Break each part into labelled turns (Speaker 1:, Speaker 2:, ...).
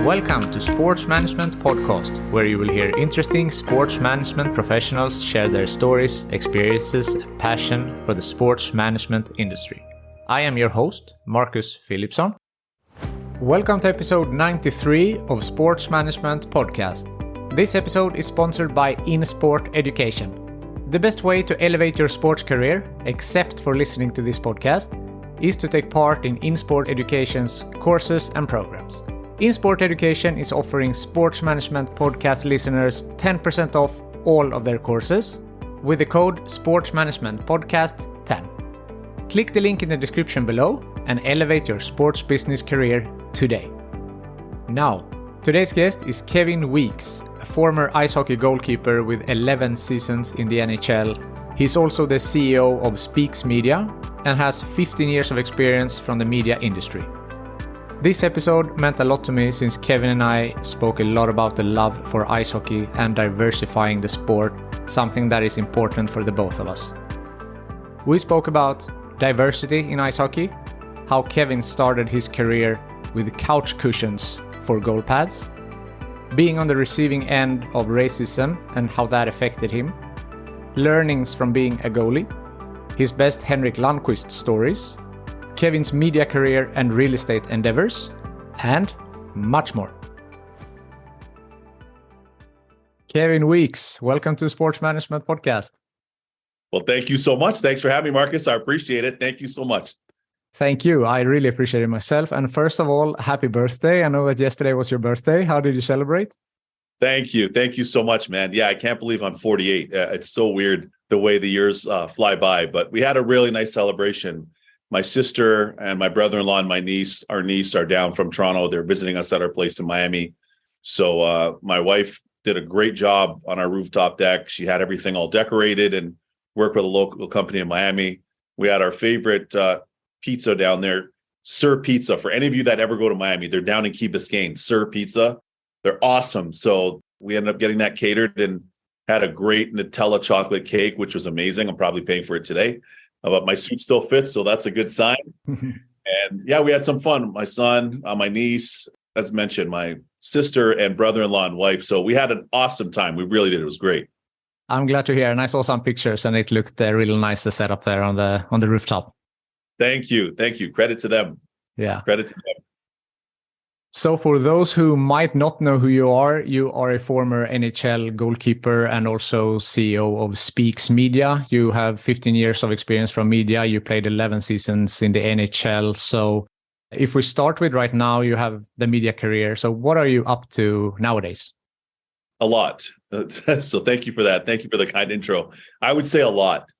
Speaker 1: Welcome to Sports Management Podcast, where you will hear interesting sports management professionals share their stories, experiences, and passion for the sports management industry. I am your host, Marcus Philipsson. Welcome to episode 93 of Sports Management Podcast. This episode is sponsored by InSport Education. The best way to elevate your sports career, except for listening to this podcast, is to take part in InSport Education's courses and programs. InSport Education is offering Sports Management Podcast listeners 10% off all of their courses with the code Sports Management Podcast 10. Click the link in the description below and elevate your sports business career today. Now, today's guest is Kevin Weekes, a former ice hockey goalkeeper with 11 seasons in the NHL. He's also the CEO of Speekes Media and has 15 years of experience from the media industry. This episode meant a lot to me since Kevin and I spoke a lot about the love for ice hockey and diversifying the sport, something that is important for the both of us. We spoke about diversity in ice hockey, how Kevin started his career with couch cushions for goal pads, being on the receiving end of racism and how that affected him, learnings from being a goalie, his best Henrik Lundqvist stories, Kevin's media career and real estate endeavors, and much more. Kevin Weekes, welcome to Sports Management Podcast.
Speaker 2: Well, thank you so much. Thanks for having me, Marcus. I appreciate it. Thank you so much.
Speaker 1: Thank you. I really appreciate it myself. And first of all, happy birthday. I know that yesterday was your birthday. How did you celebrate?
Speaker 2: Thank you. Thank you so much, man. Yeah, I can't believe I'm 48. It's so weird the way the years fly by, but we had a really nice celebration. My sister and my brother-in-law and my niece, our niece, are down from Toronto. They're visiting us at our place in Miami. So my wife did a great job on our rooftop deck. She had everything all decorated and worked with a local company in Miami. We had our favorite pizza down there, Sir Pizza. For any of you that ever go to Miami, they're down in Key Biscayne, Sir Pizza. They're awesome. So we ended up getting that catered and had a great Nutella chocolate cake, which was amazing. I'm probably paying for it today. But my suit still fits, so that's a good sign. And yeah, we had some fun. My son, my niece, as mentioned, my sister and brother-in-law and wife. So we had an awesome time. We really did. It was great.
Speaker 1: I'm glad to hear. And I saw some pictures and it looked really nice, the setup there on the rooftop.
Speaker 2: Thank you. Thank you. Credit to them.
Speaker 1: Yeah.
Speaker 2: Credit to them.
Speaker 1: So for those who might not know who you are a former NHL goalkeeper and also CEO of Speekes Media. You have 15 years of experience from media. You played 11 seasons in the NHL. So if we start with right now, you have the media career. So what are you up to nowadays?
Speaker 2: A lot. So thank you for that. Thank you for the kind intro. I would say a lot.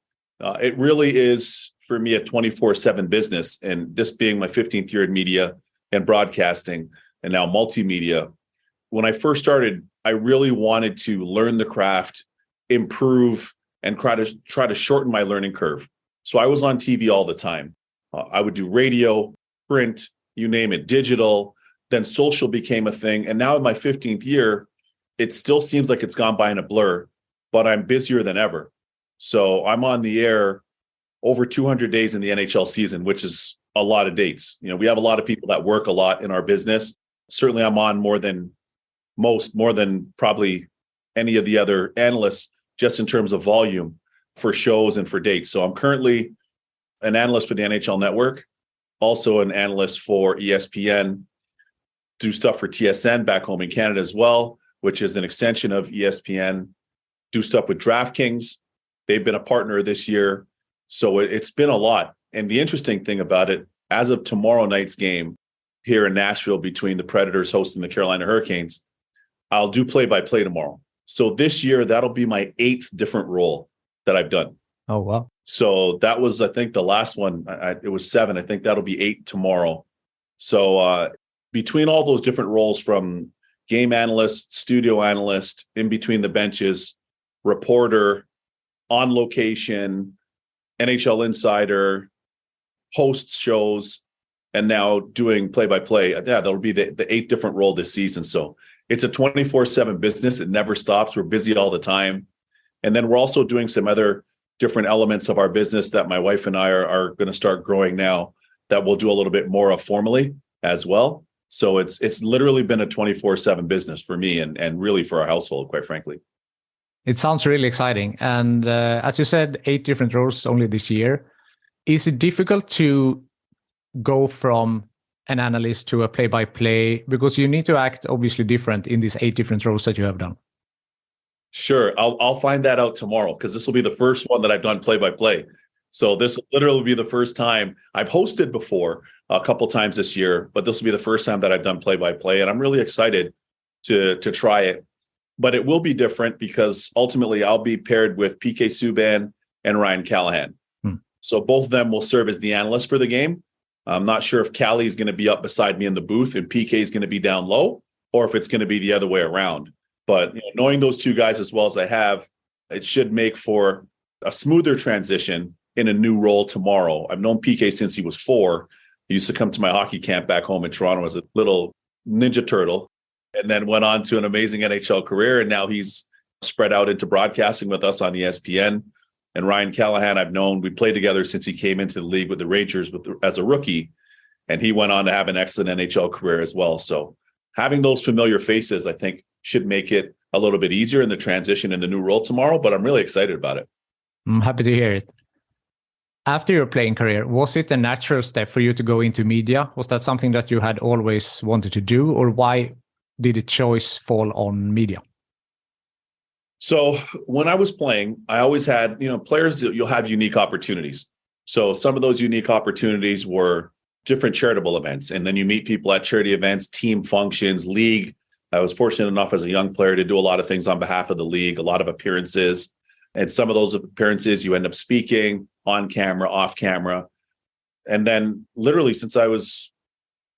Speaker 2: It really is, for me, a 24/7 business. And this being my 15th year in media and broadcasting, and now multimedia. When I first started, I really wanted to learn the craft, improve, and try to shorten my learning curve. So I was on TV all the time. I would do radio, print, you name it, digital. Then social became a thing. And now in my 15th year, it still seems like it's gone by in a blur, but I'm busier than ever. So I'm on the air over 200 days in the NHL season, which is a lot of dates. You know, we have a lot of people that work a lot in our business. Certainly I'm on more than probably any of the other analysts, just in terms of volume for shows and for dates. So I'm currently an analyst for the NHL Network, also an analyst for ESPN, do stuff for TSN back home in Canada as well, which is an extension of ESPN, do stuff with DraftKings. They've been a partner this year. So it's been a lot. And the interesting thing about it, as of tomorrow night's game here in Nashville between the Predators hosting the Carolina Hurricanes, I'll do play-by-play tomorrow. So this year, that'll be my 8th different role that I've done.
Speaker 1: Oh, wow.
Speaker 2: So that was, I think, the last one. It was 7. I think that'll be 8 tomorrow. So between all those different roles, from game analyst, studio analyst, in between the benches, reporter, on location, NHL insider, host shows, and now doing play-by-play. Yeah, that'll be the 8th different role this season. So it's a 24/7 business. It never stops. We're busy all the time. And then we're also doing some other different elements of our business that my wife and I are going to start growing now, that we'll do a little bit more of formally as well. So it's literally been a 24/7 business for me and really for our household, quite frankly.
Speaker 1: It sounds really exciting. And as you said, 8 different roles only this year. Is it difficult to go from an analyst to a play-by-play? Because you need to act obviously different in these 8 different roles that you have done.
Speaker 2: Sure. I'll find that out tomorrow because this will be the first one that I've done play-by-play. So this will literally be the first time. I've hosted before a couple times this year, but this will be the first time that I've done play-by-play. And I'm really excited to try it. But it will be different because ultimately I'll be paired with PK Subban and Ryan Callahan. So both of them will serve as the analysts for the game. I'm not sure if Callie is going to be up beside me in the booth and PK is going to be down low, or if it's going to be the other way around. But knowing those two guys as well as I have, it should make for a smoother transition in a new role tomorrow. I've known PK since he was 4. He used to come to my hockey camp back home in Toronto as a little Ninja Turtle, and then went on to an amazing NHL career. And now he's spread out into broadcasting with us on ESPN. And Ryan Callahan, I've known, we played together since he came into the league with the Rangers as a rookie. And he went on to have an excellent NHL career as well. So having those familiar faces, I think, should make it a little bit easier in the transition in the new role tomorrow. But I'm really excited about it.
Speaker 1: I'm happy to hear it. After your playing career, was it a natural step for you to go into media? Was that something that you had always wanted to do? Or why did the choice fall on media?
Speaker 2: So when I was playing, I always had, players, you'll have unique opportunities. So some of those unique opportunities were different charitable events. And then you meet people at charity events, team functions, league. I was fortunate enough as a young player to do a lot of things on behalf of the league, a lot of appearances. And some of those appearances, you end up speaking on camera, off camera. And then literally since I was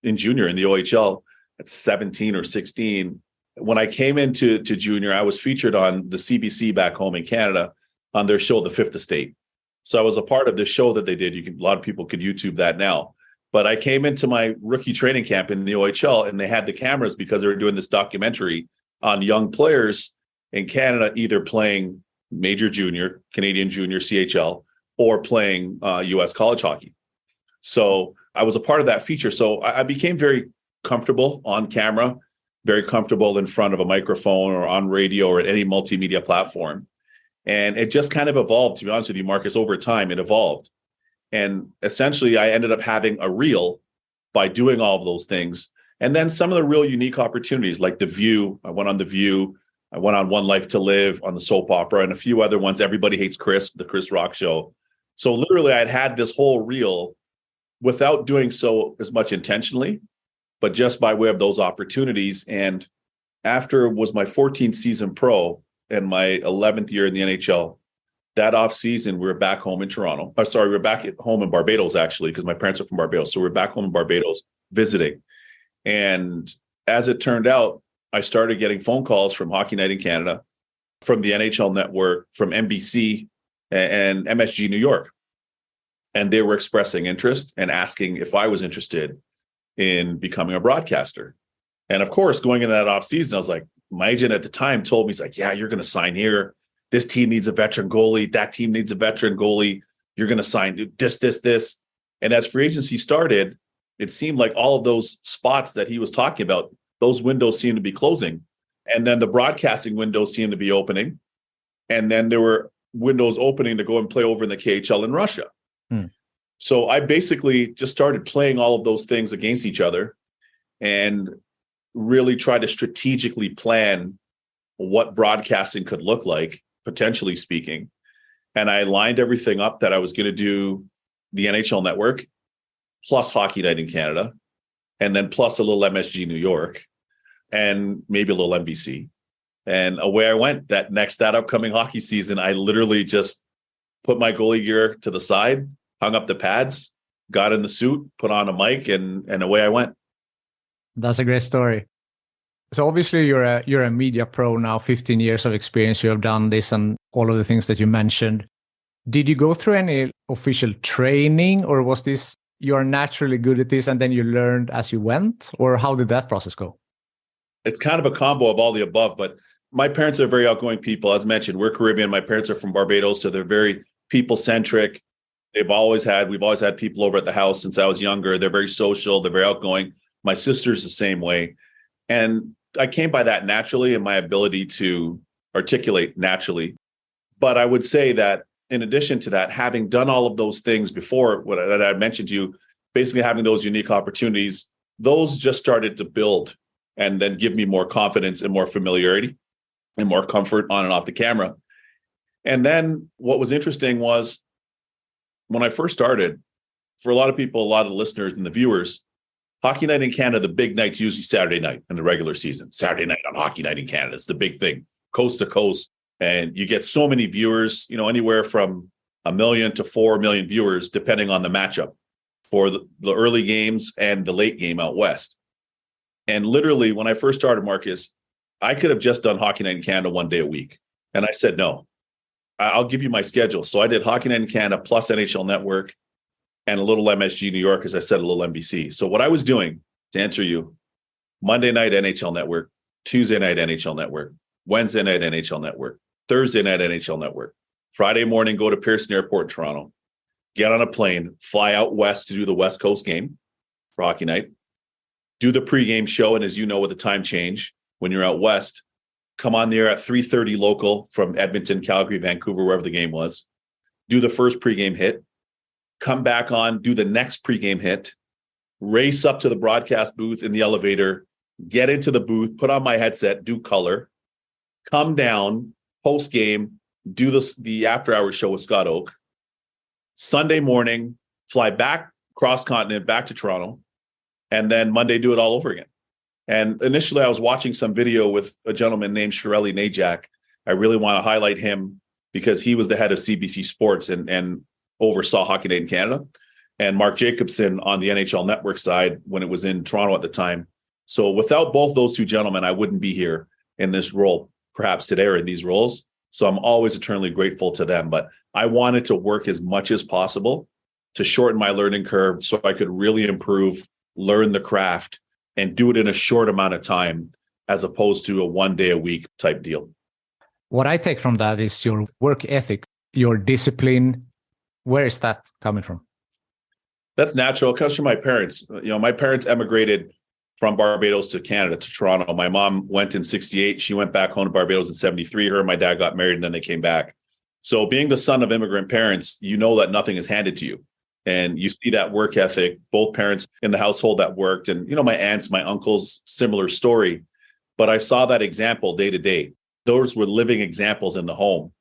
Speaker 2: in junior in the OHL at 17 or 16, when I came into junior, I was featured on the CBC back home in Canada on their show, The Fifth Estate. So I was a part of the show that they did. A lot of people could YouTube that now. But I came into my rookie training camp in the OHL and they had the cameras because they were doing this documentary on young players in Canada, either playing major junior, Canadian junior, CHL, or playing US college hockey. So I was a part of that feature. So I became very comfortable on camera, very comfortable in front of a microphone or on radio or at any multimedia platform. And it just kind of evolved, to be honest with you, Marcus, over time, it evolved. And essentially, I ended up having a reel by doing all of those things. And then some of the real unique opportunities, like The View. I went on The View. I went on One Life to Live on the soap opera and a few other ones. Everybody Hates Chris, the Chris Rock show. So literally, I'd had this whole reel without doing so as much intentionally, but just by way of those opportunities. And after it was my 14th season pro and my 11th year in the NHL, that off season, we were back home in Toronto. We were back at home in Barbados, actually, because my parents are from Barbados. So we were back home in Barbados visiting. And as it turned out, I started getting phone calls from Hockey Night in Canada, from the NHL Network, from NBC and MSG New York. And they were expressing interest and asking if I was interested in becoming a broadcaster. And of course, going into that off season, I was like, my agent at the time told me, he's like, yeah, you're going to sign here. This team needs a veteran goalie. That team needs a veteran goalie. You're going to sign this. And as free agency started, it seemed like all of those spots that he was talking about, those windows seemed to be closing. And then the broadcasting windows seemed to be opening. And then there were windows opening to go and play over in the KHL in Russia. So I basically just started playing all of those things against each other and really tried to strategically plan what broadcasting could look like, potentially speaking. And I lined everything up that I was going to do the NHL Network, plus Hockey Night in Canada, and then plus a little MSG New York, and maybe a little NBC. And away I went. That upcoming hockey season, I literally just put my goalie gear to the side, hung up the pads, got in the suit, put on a mic, and away I went.
Speaker 1: That's a great story. So obviously you're a media pro now, 15 years of experience. You have done this and all of the things that you mentioned. Did you go through any official training, or was this you're naturally good at this and then you learned as you went? Or how did that process go?
Speaker 2: It's kind of a combo of all the above, but my parents are very outgoing people. As mentioned, we're Caribbean. My parents are from Barbados, so they're very people-centric. We've always had people over at the house since I was younger. They're very social. They're very outgoing. My sister's the same way. And I came by that naturally and my ability to articulate naturally. But I would say that in addition to that, having done all of those things before, what I mentioned to you, basically having those unique opportunities, those just started to build and then give me more confidence and more familiarity and more comfort on and off the camera. And then what was interesting was when I first started, for a lot of people, a lot of the listeners and the viewers, Hockey Night in Canada, the big night's usually Saturday night in the regular season. Saturday night on Hockey Night in Canada, it's the big thing, coast to coast. And you get so many viewers, anywhere from 1 million to 4 million viewers, depending on the matchup for the early games and the late game out west. And literally, when I first started, Marcus, I could have just done Hockey Night in Canada 1 day a week. And I said, no, I'll give you my schedule. So I did Hockey Night in Canada plus NHL Network and a little MSG New York, as I said, a little NBC. So what I was doing, to answer you, Monday night NHL Network, Tuesday night NHL Network, Wednesday night NHL Network, Thursday night NHL Network, Friday morning, go to Pearson Airport in Toronto, get on a plane, fly out west to do the West Coast game for Hockey Night, do the pregame show. And as you know, with the time change, when you're out west, come on the air at 3:30 local from Edmonton, Calgary, Vancouver, wherever the game was, do the first pregame hit, come back on, do the next pregame hit, race up to the broadcast booth in the elevator, get into the booth, put on my headset, do color, come down, post game, do the after hours show with Scott Oak. Sunday morning, fly back cross continent, back to Toronto, and then Monday do it all over again. And initially I was watching some video with a gentleman named Shirley Najak. I really want to highlight him because he was the head of CBC Sports and oversaw Hockey Night in Canada, and Mark Jacobson on the NHL Network side when it was in Toronto at the time. So without both those two gentlemen, I wouldn't be here in this role, perhaps today, or in these roles. So I'm always eternally grateful to them. But I wanted to work as much as possible to shorten my learning curve so I could really improve, learn the craft, and do it in a short amount of time as opposed to a 1 day a week type deal.
Speaker 1: What I take from that is your work ethic, your discipline. Where is that coming from?
Speaker 2: That's natural. It comes from my parents. My parents emigrated from Barbados to Canada, to Toronto. My mom went in 1968. She went back home to Barbados in 1973. Her and my dad got married and then they came back. So being the son of immigrant parents, you know that nothing is handed to you. And you see that work ethic, both parents in the household that worked. And, my aunts, my uncles, similar story. But I saw that example day to day. Those were living examples in the home.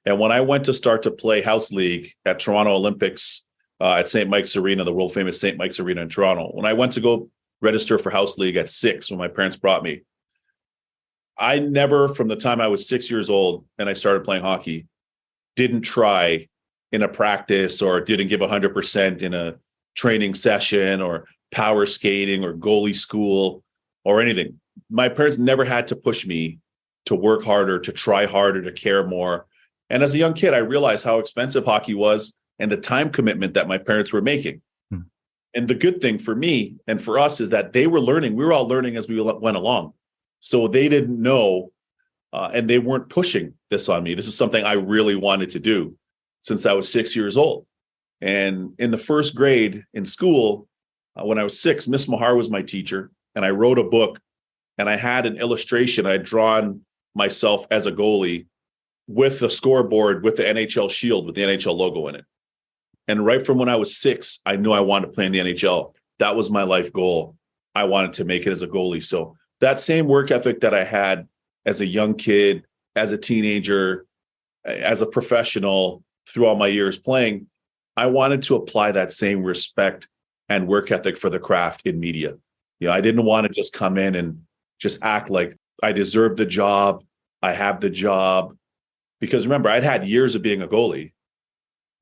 Speaker 2: And when I went to start to play house league at Toronto Olympics at St. Mike's Arena, the world famous St. Mike's Arena in Toronto, when I went to go register for house league at 6, when my parents brought me, I never, from the time I was 6 years old and I started playing hockey, didn't try in a practice or didn't give 100% in a training session or power skating or goalie school or anything. My parents never had to push me to work harder, to try harder, to care more. And as a young kid, I realized how expensive hockey was and the time commitment that my parents were making. And the good thing for me and for us is that they were learning. We were all learning as we went along. So they didn't know and they weren't pushing this on me. This is something I really wanted to do since I was 6 years old. And in the first grade in school, when I was 6, Miss Mahar was my teacher. And I wrote a book and I had an illustration. I'd drawn myself as a goalie with a scoreboard, with the NHL shield, with the NHL logo in it. And right from when I was 6, I knew I wanted to play in the NHL. That was my life goal. I wanted to make it as a goalie. So that same work ethic that I had as a young kid, as a teenager, as a professional through all my years playing, I wanted to apply that same respect and work ethic for the craft in media. I didn't want to just come in and just act like I deserved the job. I have the job. Because remember, I'd had years of being a goalie.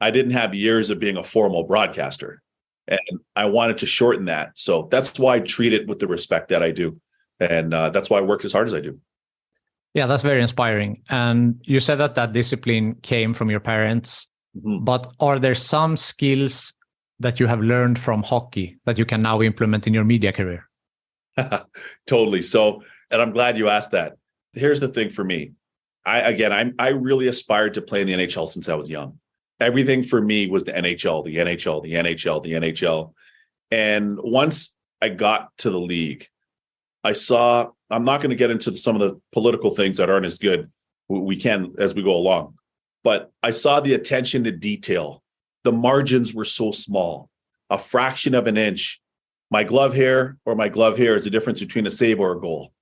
Speaker 2: I didn't have years of being a formal broadcaster. And I wanted to shorten that. So that's why I treat it with the respect that I do. And that's why I work as hard as I do.
Speaker 1: Yeah, that's very inspiring. And you said that discipline came from your parents. Mm-hmm. But are there some skills that you have learned from hockey that you can now implement in your media career?
Speaker 2: Totally. So, and I'm glad you asked that. Here's the thing for me. I really aspired to play in the NHL since I was young. Everything for me was the NHL, the NHL, the NHL, the NHL. And once I got to the league, I'm not going to get into some of the political things that aren't as good. We can as we go along. But I saw the attention to detail. The margins were so small, a fraction of an inch. My glove here or my glove here is the difference between a save or a goal.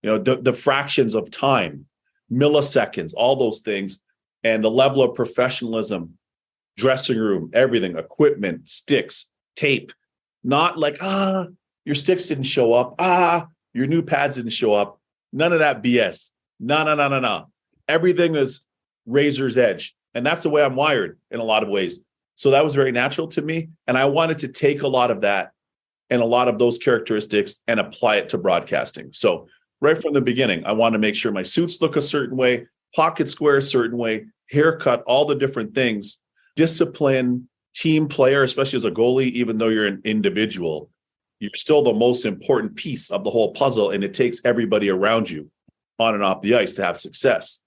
Speaker 2: The fractions of time, milliseconds, all those things, and the level of professionalism, dressing room, everything, equipment, sticks, tape, not like, your sticks didn't show up. Your new pads didn't show up. None of that BS. No. Everything is razor's edge. And that's the way I'm wired in a lot of ways. So that was very natural to me. And I wanted to take a lot of that and a lot of those characteristics and apply it to broadcasting. So right from the beginning, I wanted to make sure my suits look a certain way, pocket square a certain way, haircut, all the different things, discipline, team player, especially as a goalie, even though you're an individual, you're still the most important piece of the whole puzzle. And it takes everybody around you on and off the ice to have success.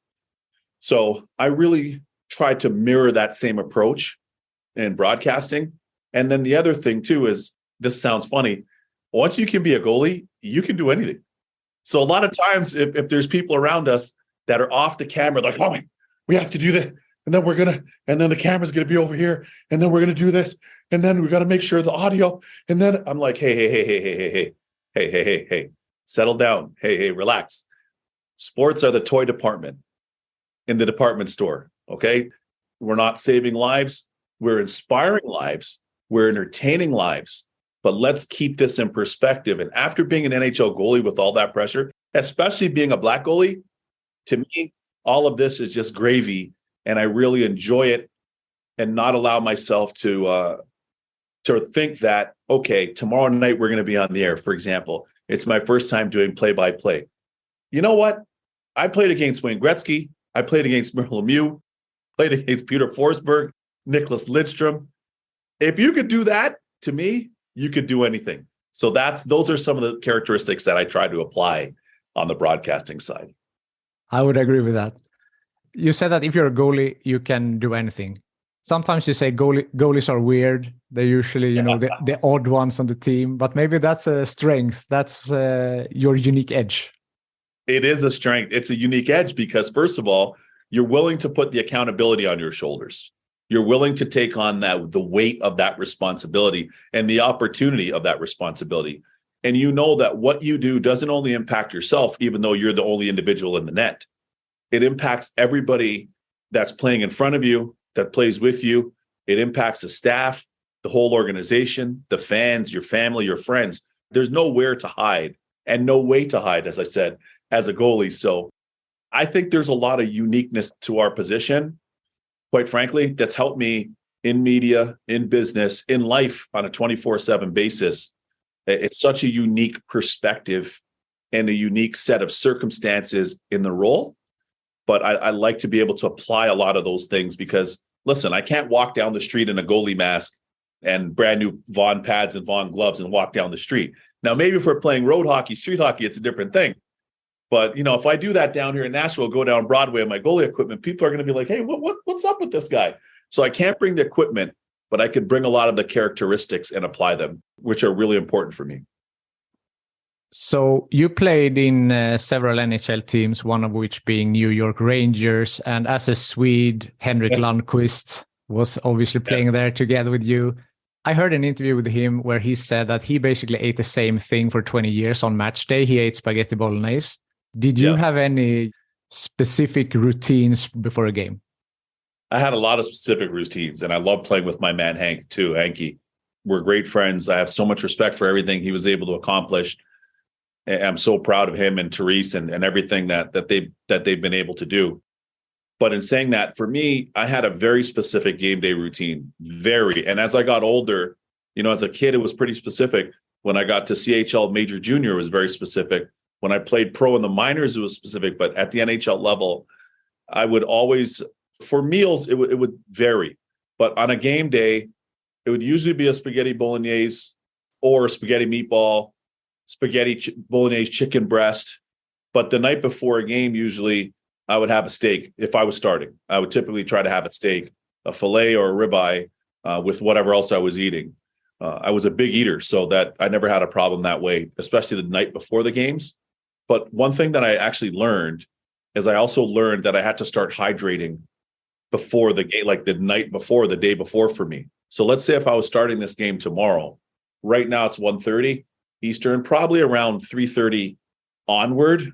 Speaker 2: So I really tried to mirror that same approach in broadcasting. And then the other thing too is, this sounds funny, once you can be a goalie, you can do anything. So a lot of times if there's people around us that are off the camera, like, oh, we have to do this. And then the camera's going to be over here. And then we're going to do this. And then we got to make sure the audio. And then I'm like, hey, settle down. Hey, relax. Sports are the toy department in the department store. Okay. We're not saving lives. We're inspiring lives. We're entertaining lives. But let's keep this in perspective. And after being an NHL goalie with all that pressure, especially being a Black goalie, to me, all of this is just gravy. And I really enjoy it and not allow myself to think that, okay, tomorrow night we're going to be on the air, for example. It's my first time doing play-by-play. You know what? I played against Wayne Gretzky. I played against Merle Lemieux, played against Peter Forsberg, Nicholas Lidstrom. If you could do that, to me, you could do anything. So those are some of the characteristics that I try to apply on the broadcasting side.
Speaker 1: I would agree with that. You said that if you're a goalie, you can do anything. Sometimes you say goalies are weird. They're usually, the odd ones on the team. But maybe that's a strength. That's your unique edge.
Speaker 2: It is a strength. It's a unique edge because, first of all, you're willing to put the accountability on your shoulders. You're willing to take on the weight of that responsibility and the opportunity of that responsibility. And you know that what you do doesn't only impact yourself, even though you're the only individual in the net. It impacts everybody that's playing in front of you, that plays with you. It impacts the staff, the whole organization, the fans, your family, your friends. There's nowhere to hide and no way to hide, as I said, as a goalie. So I think there's a lot of uniqueness to our position, quite frankly, that's helped me in media, in business, in life on a 24/7 basis. It's such a unique perspective and a unique set of circumstances in the role. But I like to be able to apply a lot of those things because, listen, I can't walk down the street in a goalie mask and brand new Vaughn pads and Vaughn gloves and walk down the street. Now, maybe if we're playing road hockey, street hockey, it's a different thing. But, if I do that down here in Nashville, go down Broadway on my goalie equipment, people are going to be like, hey, what's up with this guy? So I can't bring the equipment, but I could bring a lot of the characteristics and apply them, which are really important for me.
Speaker 1: So you played in several NHL teams, one of which being New York Rangers. And as a Swede, Henrik Lundqvist was obviously playing there together with you. I heard an interview with him where he said that he basically ate the same thing for 20 years on match day. He ate spaghetti bolognese. Did you have any specific routines before a game?
Speaker 2: I had a lot of specific routines, and I love playing with my man, Hank, too. Hanky, we're great friends. I have so much respect for everything he was able to accomplish. I'm so proud of him and Therese and everything that they've been able to do. But in saying that, for me, I had a very specific game day routine. And as I got older, as a kid, it was pretty specific. When I got to CHL Major Junior, it was very specific. When I played pro in the minors, it was specific. But at the NHL level, I would always, for meals, it would vary. But on a game day, it would usually be a spaghetti bolognese or a spaghetti meatball, spaghetti bolognese chicken breast. But the night before a game, usually I would have a steak. If I was starting, I would typically try to have a steak, a filet or a ribeye with whatever else I was eating. I was a big eater, so that I never had a problem that way, especially the night before the games. But one thing that I actually learned is I also learned that I had to start hydrating before the game, like the night before, the day before for me. So let's say if I was starting this game tomorrow, right now it's 1:30 Eastern, probably around 3:30 onward,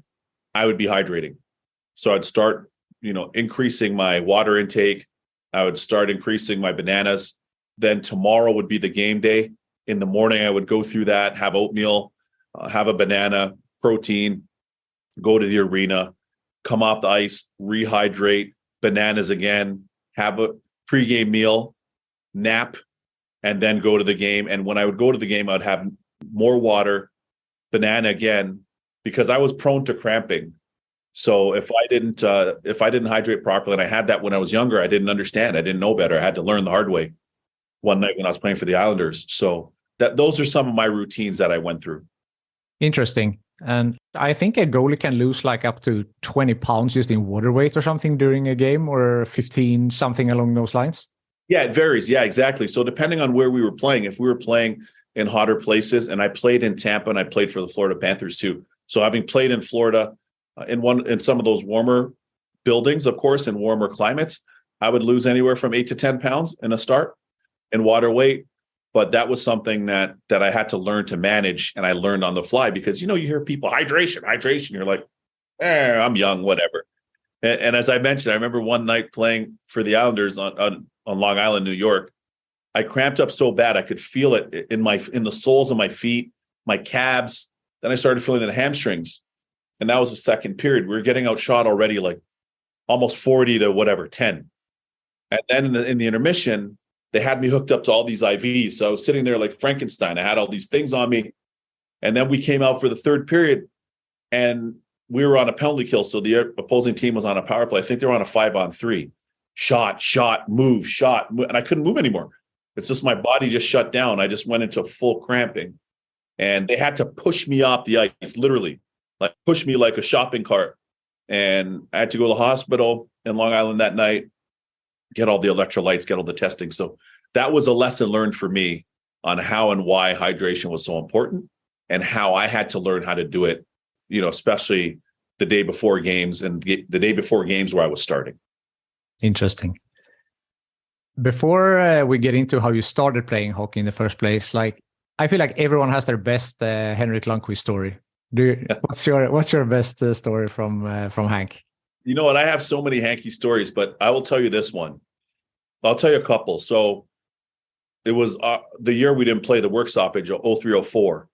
Speaker 2: I would be hydrating. So I'd start, increasing my water intake. I would start increasing my bananas. Then tomorrow would be the game day. In the morning, I would go through that, have oatmeal, have a banana, protein, go to the arena, come off the ice, rehydrate, bananas again, have a pregame meal, nap, and then go to the game. And when I would go to the game, I'd have more water, banana again, because I was prone to cramping. So if I didn't hydrate properly, and I had that when I was younger, I didn't understand. I didn't know better. I had to learn the hard way one night when I was playing for the Islanders. So those are some of my routines that I went through.
Speaker 1: Interesting. And I think a goalie can lose like up to 20 pounds just in water weight or something during a game, or 15, something along those lines.
Speaker 2: Yeah, it varies. Yeah, exactly. So depending on where we were playing, if we were playing in hotter places, and I played in Tampa and I played for the Florida Panthers too. So having played in Florida in some of those warmer buildings, of course, in warmer climates, I would lose anywhere from 8 to 10 pounds in a start in water weight. But that was something that I had to learn to manage, and I learned on the fly because, you hear people, hydration. You're like, I'm young, whatever. And as I mentioned, I remember one night playing for the Islanders on Long Island, New York. I cramped up so bad I could feel it in the soles of my feet, my calves. Then I started feeling the hamstrings, and that was the second period. We were getting outshot already, like almost 40 to 10. And then in the intermission, they had me hooked up to all these IVs. So I was sitting there like Frankenstein. I had all these things on me. And then we came out for the third period, and we were on a penalty kill. So the opposing team was on a power play. I think they were on a 5-on-3. Shot, move. And I couldn't move anymore. It's just my body just shut down. I just went into full cramping. And they had to push me off the ice, literally, like push me like a shopping cart. And I had to go to the hospital in Long Island that night, get all the electrolytes, get all the testing. So that was a lesson learned for me on how and why hydration was so important, and how I had to learn how to do it, especially the day before games and the day before games where I was starting.
Speaker 1: Interesting. Before we get into how you started playing hockey in the first place, I feel like everyone has their best Henrik Lundqvist story. What's your best story from Hank?
Speaker 2: You know what? I have so many hanky stories, but I will tell you this one. I'll tell you a couple. So it was the year we didn't play the work stoppage, 03-04.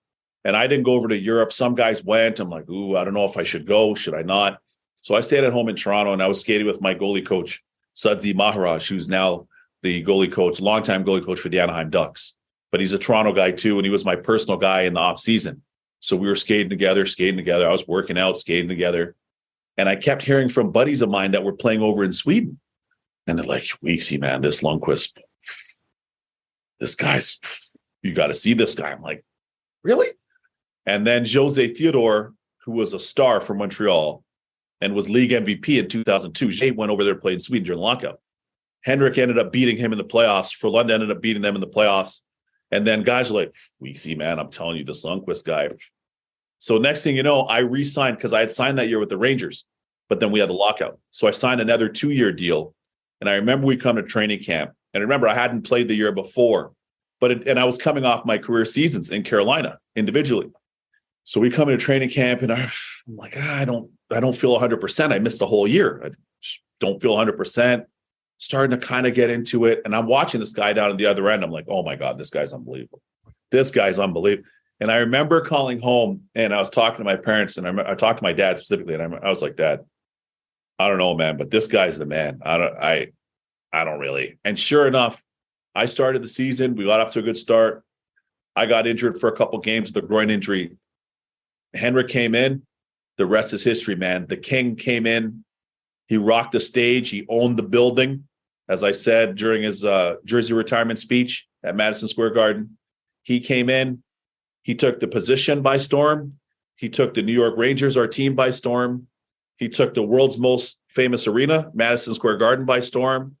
Speaker 2: And I didn't go over to Europe. Some guys went. I'm like, I don't know if I should go. Should I not? So I stayed at home in Toronto, and I was skating with my goalie coach, Sudzi Maharaj, who's now the goalie coach, longtime goalie coach for the Anaheim Ducks. But he's a Toronto guy too, and he was my personal guy in the off season. So we were skating together. I was working out, skating together. And I kept hearing from buddies of mine that were playing over in Sweden. And they're like, Weeksy, man, this Lundqvist, you got to see this guy. I'm like, really? And then Jose Theodore, who was a star from Montreal and was league MVP in 2002, Jay went over there, played in Sweden during the lockout. Henrik ended up beating him in the playoffs. Frölunda ended up beating them in the playoffs. And then guys are like, Weeksy, man, I'm telling you, this Lundqvist guy. So next thing you know, I re-signed, because I had signed that year with the Rangers, but then we had the lockout. So I signed another 2-year deal. And I remember we come to training camp. And I remember I hadn't played the year before, and I was coming off my career seasons in Carolina individually. So we come into training camp, and I'm like, I don't feel 100%. I missed the whole year. I just don't feel 100%. Starting to kind of get into it. And I'm watching this guy down at the other end. I'm like, oh my God, this guy's unbelievable. And I remember calling home, and I was talking to my parents, and I talked to my dad specifically. And I was like, Dad, I don't know, man, but this guy's the man. I don't really. And sure enough, I started the season. We got off to a good start. I got injured for a couple games with a groin injury. Henrik came in. The rest is history, man. The King came in. He rocked the stage. He owned the building. As I said during his jersey retirement speech at Madison Square Garden, he came in. He took the position by storm. He took the New York Rangers, our team, by storm. He took the world's most famous arena, Madison Square Garden, by storm.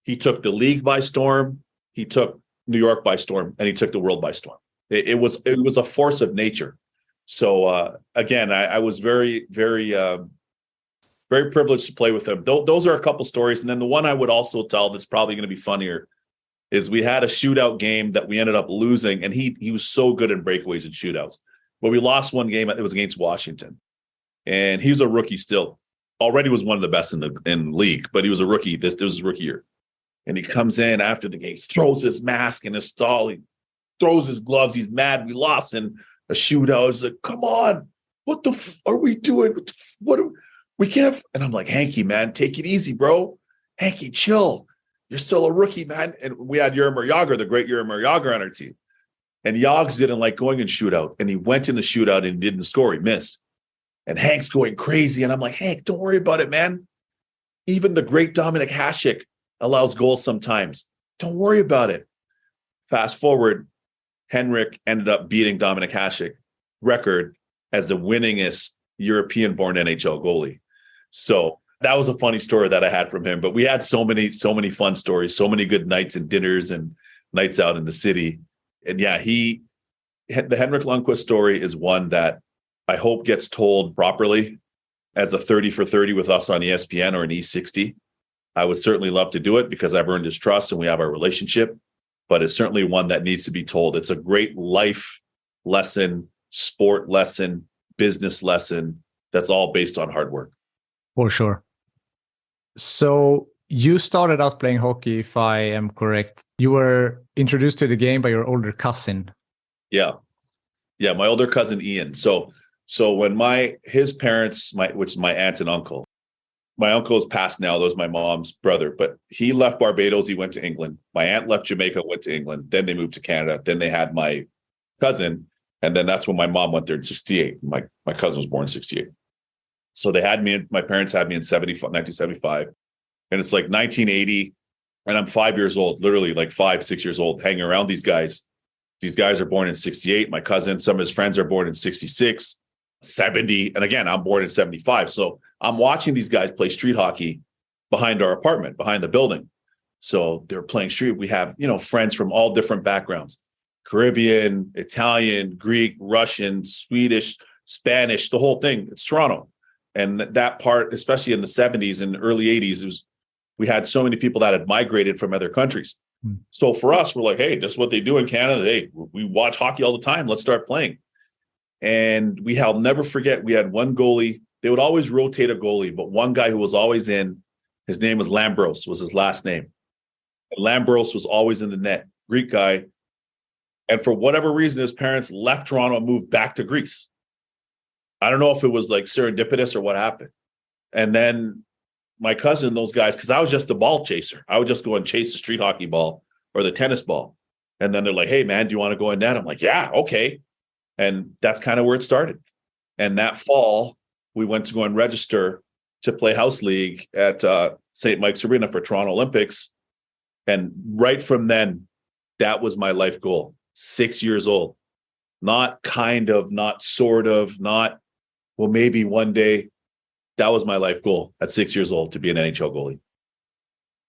Speaker 2: He took the league by storm. He took, New York by storm, and he took the world by storm. It was a force of nature. So again, I was very, very, very privileged to play with him. Those are a couple stories. And then the one I would also tell that's probably going to be funnier is we had a shootout game that we ended up losing, and he was so good in breakaways and shootouts. But we lost one game. It was against Washington, and he was a rookie still. Already was one of the best in the league, but he was a rookie. This was his rookie year. And he comes in after the game, throws his mask in his stall. He throws his gloves. He's mad. We lost in a shootout. He's like, come on. What the are we doing? We can't. And I'm like, Hanky, man, take it easy, bro. Hanky, chill. You're still a rookie, man. And we had Jaromir Jagr, the great Jaromir Jagr on our team. And Yogs didn't like going in shootout. And he went in the shootout and didn't score. He missed. And Hank's going crazy. And I'm like, Hank, don't worry about it, man. Even the great Dominic Hasek allows goals sometimes. Don't worry about it. Fast forward, Henrik ended up beating Dominic Hasek record as the winningest European-born NHL goalie. So that was a funny story that I had from him. But we had so many fun stories, so many good nights and dinners and nights out in the city. And yeah, the Henrik Lundqvist story is one that I hope gets told properly as a 30 for 30 with us on ESPN or an E60. I would certainly love to do it because I've earned his trust and we have our relationship, but it's certainly one that needs to be told. It's a great life lesson, sport lesson, business lesson that's all based on hard work.
Speaker 1: For sure. So you started out playing hockey, if I am correct. You were introduced to the game by your older cousin.
Speaker 2: Yeah, my older cousin Ian. So when his parents, which is my aunt and uncle, my uncle is passed now. That was my mom's brother, but he left Barbados. He went to England. My aunt left Jamaica, went to England. Then they moved to Canada. Then they had my cousin. And then that's when my mom went there in 68. My cousin was born in 68. So they had me, my parents had me in 1975. And it's like 1980. And I'm 5 years old, literally like 5-6 years old, hanging around these guys. These guys are born in 68. My cousin, some of his friends are born in 66. 70. And again, I'm born in 75. So I'm watching these guys play street hockey behind our apartment, behind the building. So they're playing street. We have, friends from all different backgrounds, Caribbean, Italian, Greek, Russian, Swedish, Spanish, the whole thing. It's Toronto. And that part, especially in the 70s and early 80s, we had so many people that had migrated from other countries. So for us, we're like, hey, this is what they do in Canada. Hey, we watch hockey all the time. Let's start playing. And I'll never forget, we had one goalie. They would always rotate a goalie, but one guy who was always in, his name was Lambros, was his last name. And Lambros was always in the net, Greek guy. And for whatever reason, his parents left Toronto and moved back to Greece. I don't know if it was like serendipitous or what happened. And then my cousin, those guys, because I was just the ball chaser. I would just go and chase the street hockey ball or the tennis ball. And then they're like, hey, man, do you want to go in net? I'm like, yeah, okay. And that's kind of where it started. And that fall, we went to go and register to play house league at St. Mike's Arena for Toronto Olympics. And right from then, that was my life goal. 6 years old. Not kind of, not sort of, not, well, maybe one day. That was my life goal at 6 years old, to be an NHL goalie.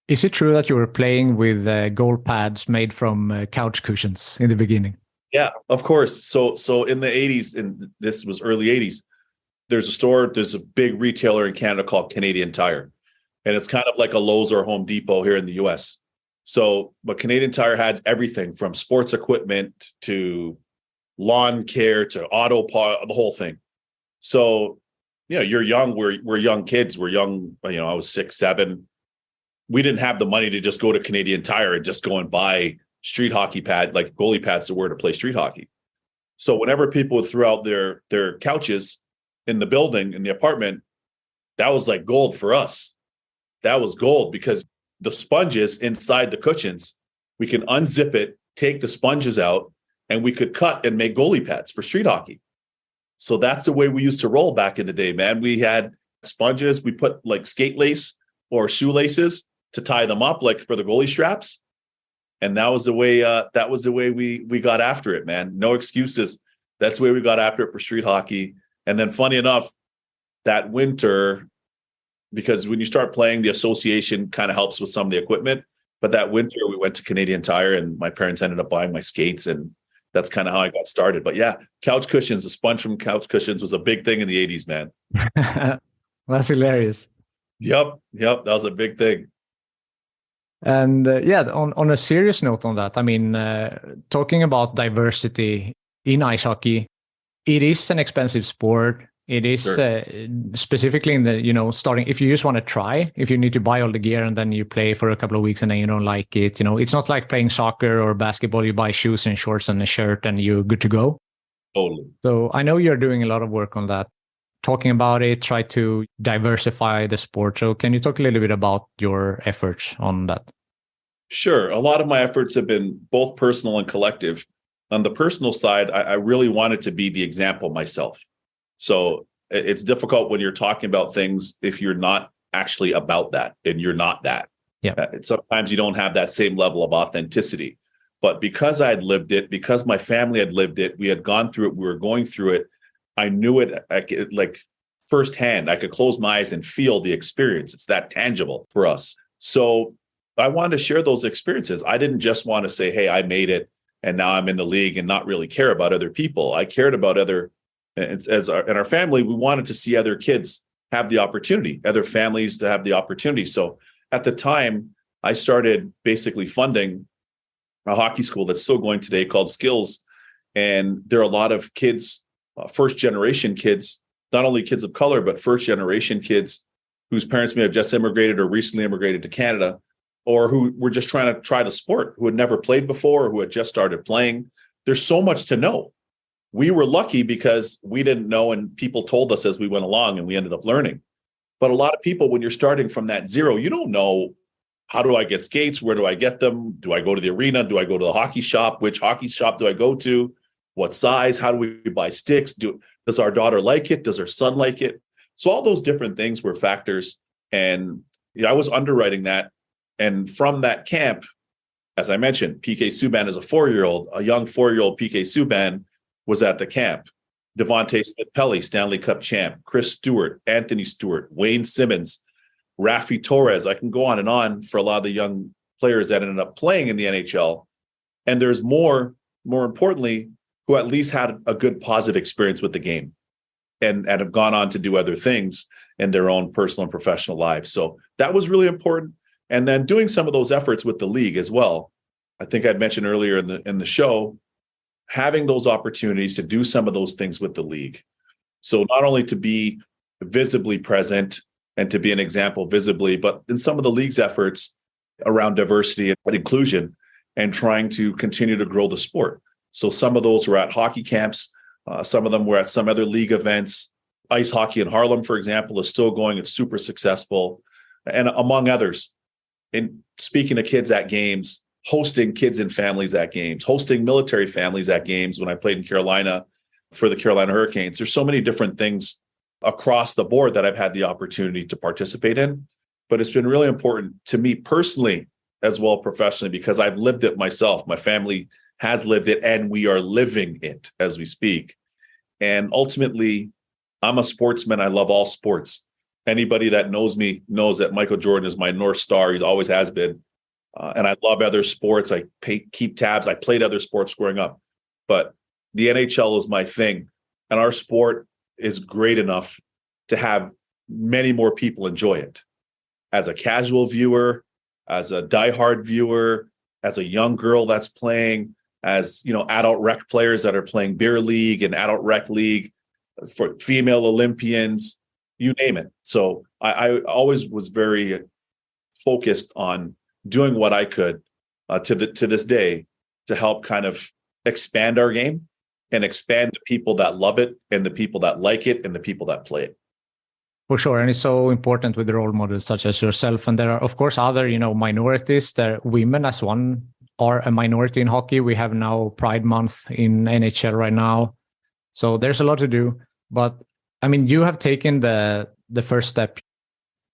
Speaker 1: Is it true that you were playing with goal pads made from couch cushions in the beginning?
Speaker 2: Yeah, of course. So in the 80s, and this was early 80s, there's a big retailer in Canada called Canadian Tire. And it's kind of like a Lowe's or Home Depot here in the US. But Canadian Tire had everything from sports equipment to lawn care to auto part, the whole thing. So, you're young. We're young kids. We're young. I was 6, 7. We didn't have the money to just go to Canadian Tire and just go and buy street hockey pad, like goalie pads to wear to play street hockey. So whenever people would throw out their couches in the building, in the apartment, that was like gold for us. That was gold because the sponges inside the cushions, we can unzip it, take the sponges out, and we could cut and make goalie pads for street hockey. So that's the way we used to roll back in the day, man. We had sponges. We put like skate lace or shoelaces to tie them up, like for the goalie straps. And that was the way we got after it, man. No excuses. That's the way we got after it for street hockey. And then funny enough, that winter, because when you start playing, the association kind of helps with some of the equipment. But that winter, we went to Canadian Tire and my parents ended up buying my skates, and that's kind of how I got started. But yeah, couch cushions, the sponge from couch cushions was a big thing in the 80s, man.
Speaker 1: That's hilarious.
Speaker 2: Yep. That was a big thing.
Speaker 1: And on a serious note on that, I mean, talking about diversity in ice hockey, it is an expensive sport. It is
Speaker 2: Sure.
Speaker 1: specifically in the, starting, if you just want to try, if you need to buy all the gear and then you play for a couple of weeks and then you don't like it, it's not like playing soccer or basketball. You buy shoes and shorts and a shirt and you're good to go.
Speaker 2: Totally.
Speaker 1: So I know you're doing a lot of work on that, talking about it, try to diversify the sport. So can you talk a little bit about your efforts on that?
Speaker 2: Sure. A lot of my efforts have been both personal and collective. On the personal side, I really wanted to be the example myself. So it's difficult when you're talking about things if you're not actually about that and you're not that.
Speaker 1: Yeah.
Speaker 2: Sometimes you don't have that same level of authenticity. But because I had lived it, because my family had lived it, we had gone through it, we were going through it, I knew it like firsthand. I could close my eyes and feel the experience. It's that tangible for us. So I wanted to share those experiences. I didn't just want to say, hey, I made it and now I'm in the league and not really care about other people. I cared about in our family, we wanted to see other kids have the opportunity, other families to have the opportunity. So at the time, I started basically funding a hockey school that's still going today called Skills. And there are a lot of kids, first generation kids, not only kids of color, but first generation kids whose parents may have just immigrated or recently immigrated to Canada, or who were just trying to try the sport, who had never played before, or who had just started playing. There's so much to know. We were lucky because we didn't know and people told us as we went along and we ended up learning. But a lot of people, when you're starting from that zero, you don't know, how do I get skates? Where do I get them? Do I go to the arena? Do I go to the hockey shop? Which hockey shop do I go to? What size? How do we buy sticks? Does our daughter like it? Does her son like it? So all those different things were factors. And I was underwriting that. And from that camp, as I mentioned, PK Subban is a 4-year-old, a young 4-year-old PK Subban was at the camp. Devontae Smith-Pelly, Stanley Cup champ, Chris Stewart, Anthony Stewart, Wayne Simmons, Rafi Torres. I can go on and on for a lot of the young players that ended up playing in the NHL. And there's more importantly, who at least had a good positive experience with the game and have gone on to do other things in their own personal and professional lives. So that was really important. And then doing some of those efforts with the league as well. I think I'd mentioned earlier in the show, having those opportunities to do some of those things with the league. So not only to be visibly present and to be an example visibly, but in some of the league's efforts around diversity and inclusion and trying to continue to grow the sport. So some of those were at hockey camps. Some of them were at some other league events. Ice hockey in Harlem, for example, is still going. It's super successful. And among others, in speaking to kids at games, hosting kids and families at games, hosting military families at games when I played in Carolina for the Carolina Hurricanes. There's so many different things across the board that I've had the opportunity to participate in. But it's been really important to me personally as well professionally because I've lived it myself. My family has lived it and we are living it as we speak. And ultimately, I'm a sportsman. I love all sports. Anybody that knows me knows that Michael Jordan is my North Star. He always has been. And I love other sports. I keep tabs. I played other sports growing up, but the NHL is my thing. And our sport is great enough to have many more people enjoy it. As a casual viewer, as a diehard viewer, as a young girl that's playing, as adult rec players that are playing beer league and adult rec league, for female Olympians, you name it. So I always was very focused on doing what I could to this day to help kind of expand our game and expand the people that love it and the people that like it and the people that play it.
Speaker 1: For sure. And it's so important with role models such as yourself. And there are, of course, other, minorities. There women as one are a minority in hockey. We have now Pride Month in NHL right now. So there's a lot to do. But I mean, you have taken the first step.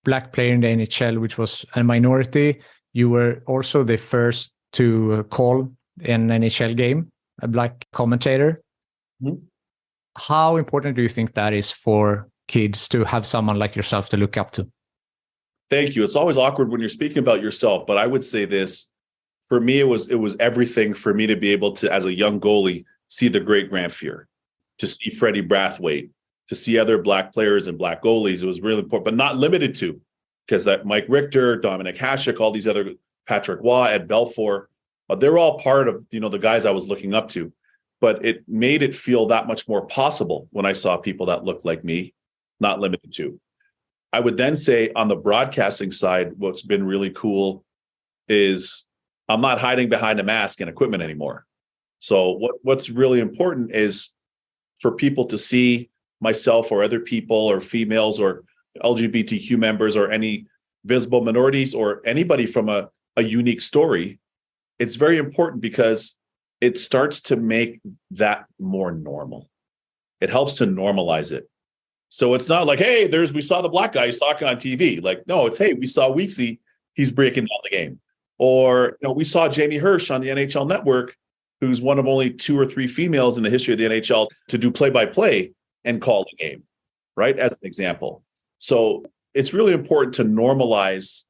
Speaker 1: Black player in the NHL, which was a minority. You were also the first to call an NHL game, a black commentator. Mm-hmm. How important do you think that is for kids to have someone like yourself to look up to?
Speaker 2: Thank you. It's always awkward when you're speaking about yourself, but I would say this. For me, it was everything for me to be able to, as a young goalie, see the great Grant Fuhr, to see Freddie Brathwaite, to see other Black players and Black goalies. It was really important, but not limited to, because that Mike Richter, Dominic Hasek, all these other, Patrick Waugh, Ed Belfour, they're all part of, the guys I was looking up to. But it made it feel that much more possible when I saw people that looked like me, not limited to. I would then say on the broadcasting side, what's been really cool is I'm not hiding behind a mask and equipment anymore. So what's really important is for people to see myself or other people or females or LGBTQ members or any visible minorities or anybody from a unique story. It's very important because it starts to make that more normal. It helps to normalize it. So it's not like, hey, we saw the Black guy, he's talking on TV. Like, no, it's, hey, we saw Weeksy, he's breaking down the game. Or, we saw Jamie Hirsch on the NHL Network, who's one of only 2 or 3 females in the history of the NHL to do play-by-play and call the game, right? As an example. So it's really important to normalize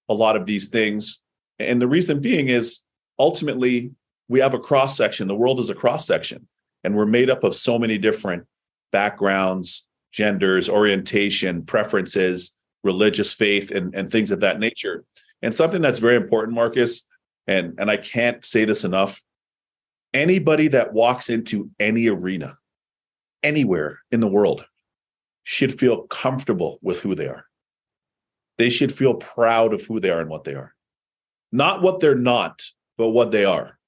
Speaker 2: a lot of these things. And the reason being is ultimately we have a cross-section. The world is a cross-section, and we're made up of so many different backgrounds, genders, orientation, preferences, religious faith, and things of that nature. And something that's very important, Marcus, and I can't say this enough, anybody that walks into any arena, anywhere in the world, should feel comfortable with who they are. They should feel proud of who they are and what they are. Not what they're not, but what they are.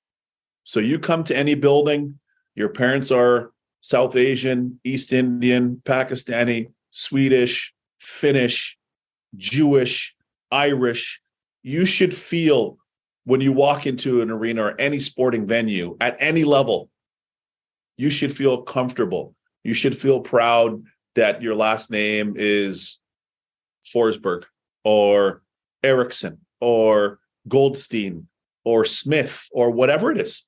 Speaker 2: So you come to any building, your parents are South Asian, East Indian, Pakistani, Swedish, Finnish, Jewish, Irish. You should feel when you walk into an arena or any sporting venue at any level, you should feel comfortable. You should feel proud that your last name is Forsberg or Eriksson or Goldstein or Smith or whatever it is.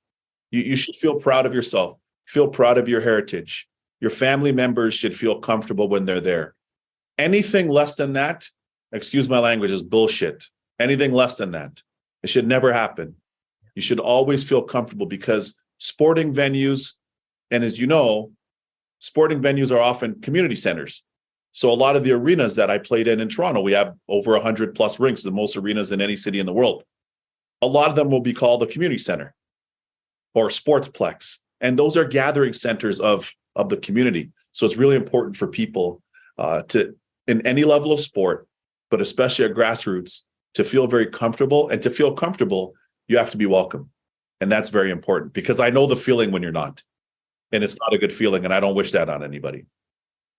Speaker 2: You should feel proud of yourself, feel proud of your heritage. Your family members should feel comfortable when they're there. Anything less than that, excuse my language, is bullshit. Anything less than that, it should never happen. You should always feel comfortable because sporting venues, and as you know, sporting venues are often community centers. So a lot of the arenas that I played in Toronto, we have over 100 plus rinks, the most arenas in any city in the world. A lot of them will be called a community center or sportsplex. And those are gathering centers of the community. So it's really important for people to, in any level of sport, but especially at grassroots, to feel very comfortable. And to feel comfortable, you have to be welcome. And that's very important because I know the feeling when you're not. And it's not a good feeling. And I don't wish that on anybody.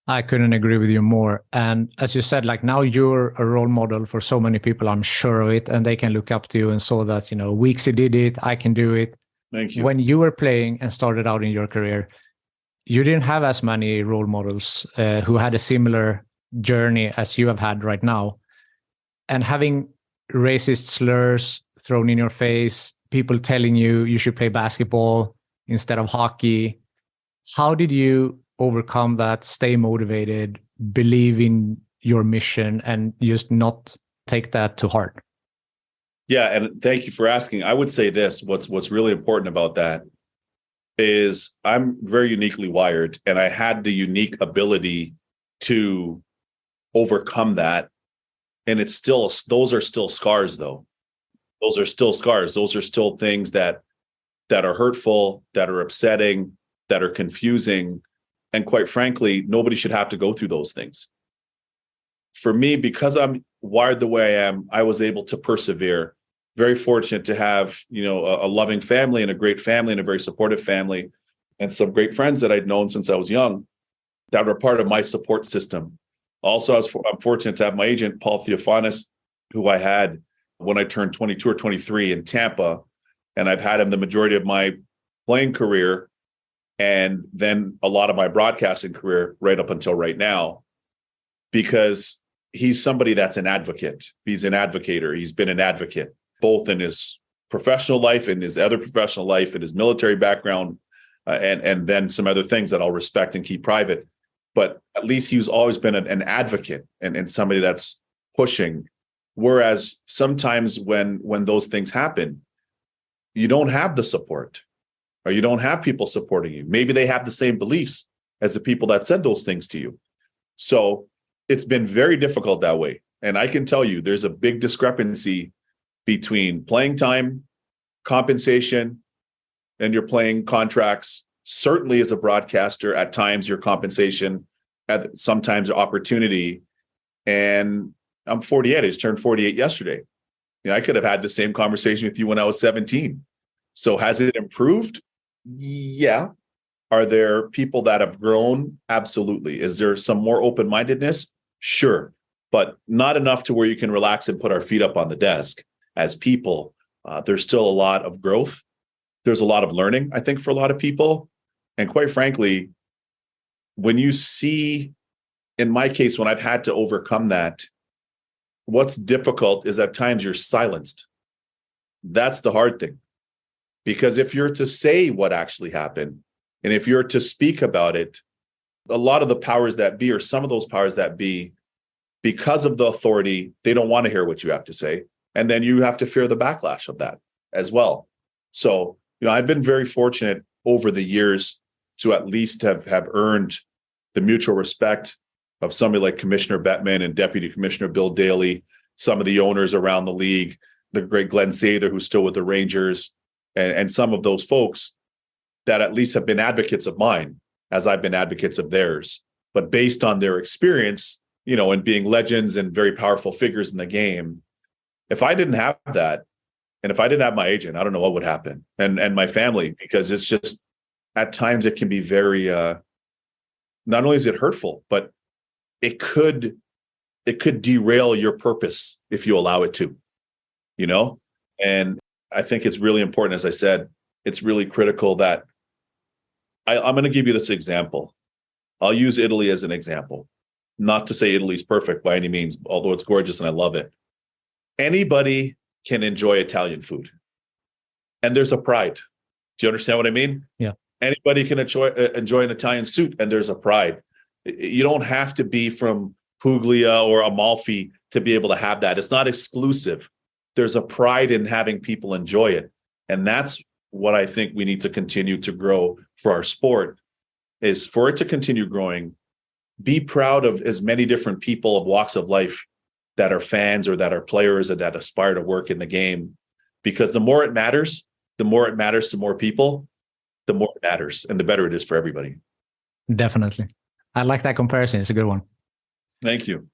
Speaker 1: I couldn't agree with you more. And as you said, like now you're a role model for so many people, I'm sure of it. And they can look up to you and saw that, Weeksy did it, I can do it.
Speaker 2: Thank you.
Speaker 1: When you were playing and started out in your career, you didn't have as many role models who had a similar journey as you have had right now. And having racist slurs thrown in your face, people telling you should play basketball instead of hockey. How did you overcome that, stay motivated, believe in your mission, and just not take that to heart?
Speaker 2: Yeah, and thank you for asking. I would say this, what's really important about that is I'm very uniquely wired, and I had the unique ability to overcome that. And those are still scars, though. Those are still scars. Those are still things that are hurtful, that are upsetting, that are confusing. And quite frankly, nobody should have to go through those things. For me, because I'm wired the way I am, I was able to persevere. Very fortunate to have, a loving family and a great family and a very supportive family and some great friends that I'd known since I was young that were part of my support system. Also, I'm fortunate to have my agent, Paul Theophanis, who I had when I turned 22 or 23 in Tampa. And I've had him the majority of my playing career and then a lot of my broadcasting career right up until right now, because he's somebody that's an advocate. He's an advocator. He's been an advocate, both in his professional life and his other professional life and his military background, and then some other things that I'll respect and keep private. But at least he's always been an advocate and somebody that's pushing. Whereas sometimes when those things happen, you don't have the support, or you don't have people supporting you. Maybe they have the same beliefs as the people that said those things to you. So it's been very difficult that way. And I can tell you there's a big discrepancy between playing time, compensation, and your playing contracts. Certainly as a broadcaster, at times your compensation, at sometimes opportunity. And I'm 48. I just turned 48 yesterday. I could have had the same conversation with you when I was 17. So has it improved? Yeah. Are there people that have grown? Absolutely. Is there some more open-mindedness? Sure. But not enough to where you can relax and put our feet up on the desk as people. There's still a lot of growth. There's a lot of learning, I think, for a lot of people. And quite frankly, when you see, in my case, when I've had to overcome that, what's difficult is at times you're silenced. That's the hard thing. Because if you're to say what actually happened, and if you're to speak about it, a lot of the powers that be, or some of those powers that be, because of the authority, they don't want to hear what you have to say. And then you have to fear the backlash of that as well. So, I've been very fortunate over the years to at least have earned the mutual respect of somebody like Commissioner Bettman and Deputy Commissioner Bill Daly, some of the owners around the league, the great Glenn Sather, who's still with the Rangers, and some of those folks that at least have been advocates of mine as I've been advocates of theirs. But based on their experience, and being legends and very powerful figures in the game, if I didn't have that, and if I didn't have my agent, I don't know what would happen. And my family, because it's just, at times it can be very, not only is it hurtful, but it could derail your purpose if you allow it to, And I think it's really important, as I said, it's really critical that I'm going to give you this example. I'll use Italy as an example. Not to say Italy's perfect by any means, although it's gorgeous and I love it. Anybody can enjoy Italian food. And there's a pride. Do you understand what I mean?
Speaker 1: Yeah.
Speaker 2: Anybody can enjoy an Italian soup, and there's a pride. You don't have to be from Puglia or Amalfi to be able to have that. It's not exclusive. There's a pride in having people enjoy it. And that's what I think we need to continue to grow for our sport, is for it to continue growing. Be proud of as many different people of walks of life that are fans or that are players and that aspire to work in the game. Because the more it matters to more people, the more it matters and the better it is for everybody.
Speaker 1: Definitely. I like that comparison. It's a good one.
Speaker 2: Thank you.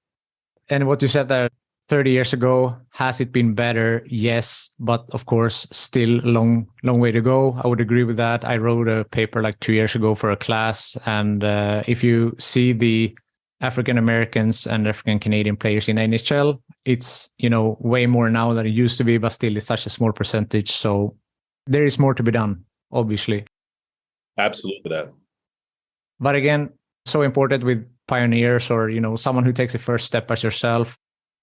Speaker 1: And what you said there, 30 years ago, has it been better? Yes, but of course, still a long way to go. I would agree with that. I wrote a paper like 2 years ago for a class. And if you see the African Americans and African Canadian players in NHL, it's, way more now than it used to be, but still it's such a small percentage. So there is more to be done, obviously.
Speaker 2: Absolutely that.
Speaker 1: But again, so important with pioneers or, someone who takes the first step as yourself.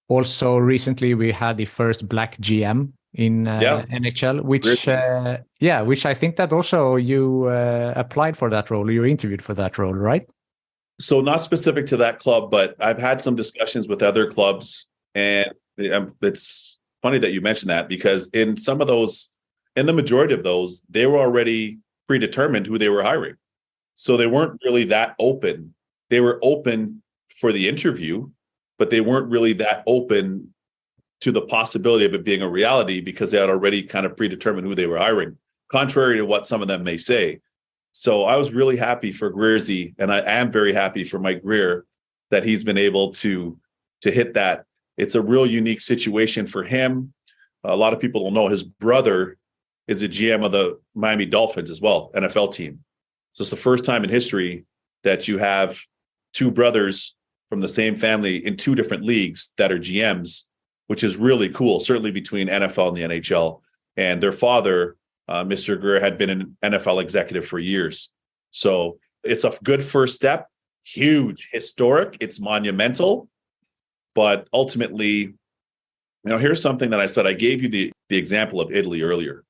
Speaker 1: Also, recently we had the first black GM in NHL, which I think that also you applied for that role. You interviewed for that role, right?
Speaker 2: So not specific to that club, but I've had some discussions with other clubs, and it's funny that you mentioned that, because in some of those, in the majority of those, they were already predetermined who they were hiring. So they weren't really that open. They were open for the interview, but they weren't really that open to the possibility of it being a reality, because they had already kind of predetermined who they were hiring, contrary to what some of them may say. So I was really happy for Greerzy, and I am very happy for Mike Greer that he's been able to hit that. It's a real unique situation for him. A lot of people don't know his brother is a GM of the Miami Dolphins as well, NFL team. So it's the first time in history that you have two brothers from the same family in two different leagues that are GMs, which is really cool, certainly between NFL and the NHL. And their father, Mr. Greer, had been an NFL executive for years. So it's a good first step, huge, historic, it's monumental. But ultimately, here's something that I said. I gave you the example of Italy earlier.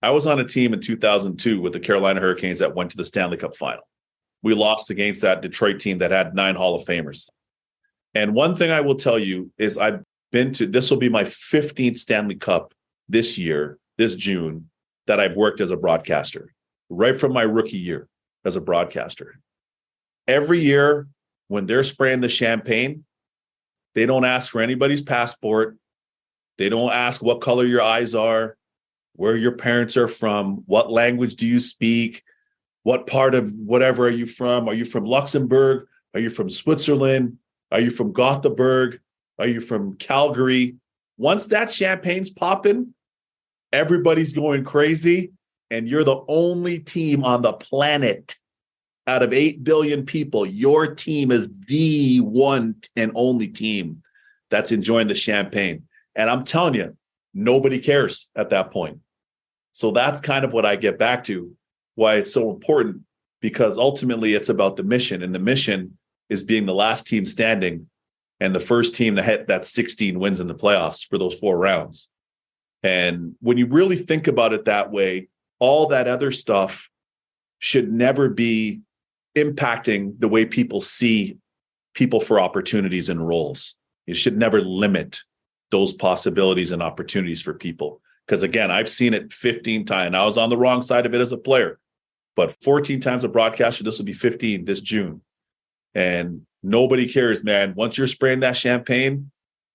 Speaker 2: I was on a team in 2002 with the Carolina Hurricanes that went to the Stanley Cup final. We lost against that Detroit team that had 9 Hall of Famers. And one thing I will tell you is I've been to, this will be my 15th Stanley Cup this year, this June. that I've worked as a broadcaster, right from my rookie year as a broadcaster. Every year when they're spraying the champagne, they don't ask for anybody's passport. They don't ask what color your eyes are, where your parents are from, what language do you speak, what part of whatever are you from? Are you from Luxembourg? Are you from Switzerland? Are you from Gothenburg? Are you from Calgary? Once that champagne's popping, everybody's going crazy, and you're the only team on the planet out of 8 billion people. Your team is the one and only team that's enjoying the champagne. And I'm telling you, nobody cares at that point. So that's kind of what I get back to, why it's so important, because ultimately it's about the mission. And the mission is being the last team standing and the first team to hit that 16 wins in the playoffs for those 4 rounds. And when you really think about it that way, all that other stuff should never be impacting the way people see people for opportunities and roles. It should never limit those possibilities and opportunities for people. Because again, I've seen it 15 times. I was on the wrong side of it as a player, but 14 times a broadcaster, this will be 15 this June. And nobody cares, man. Once you're spraying that champagne,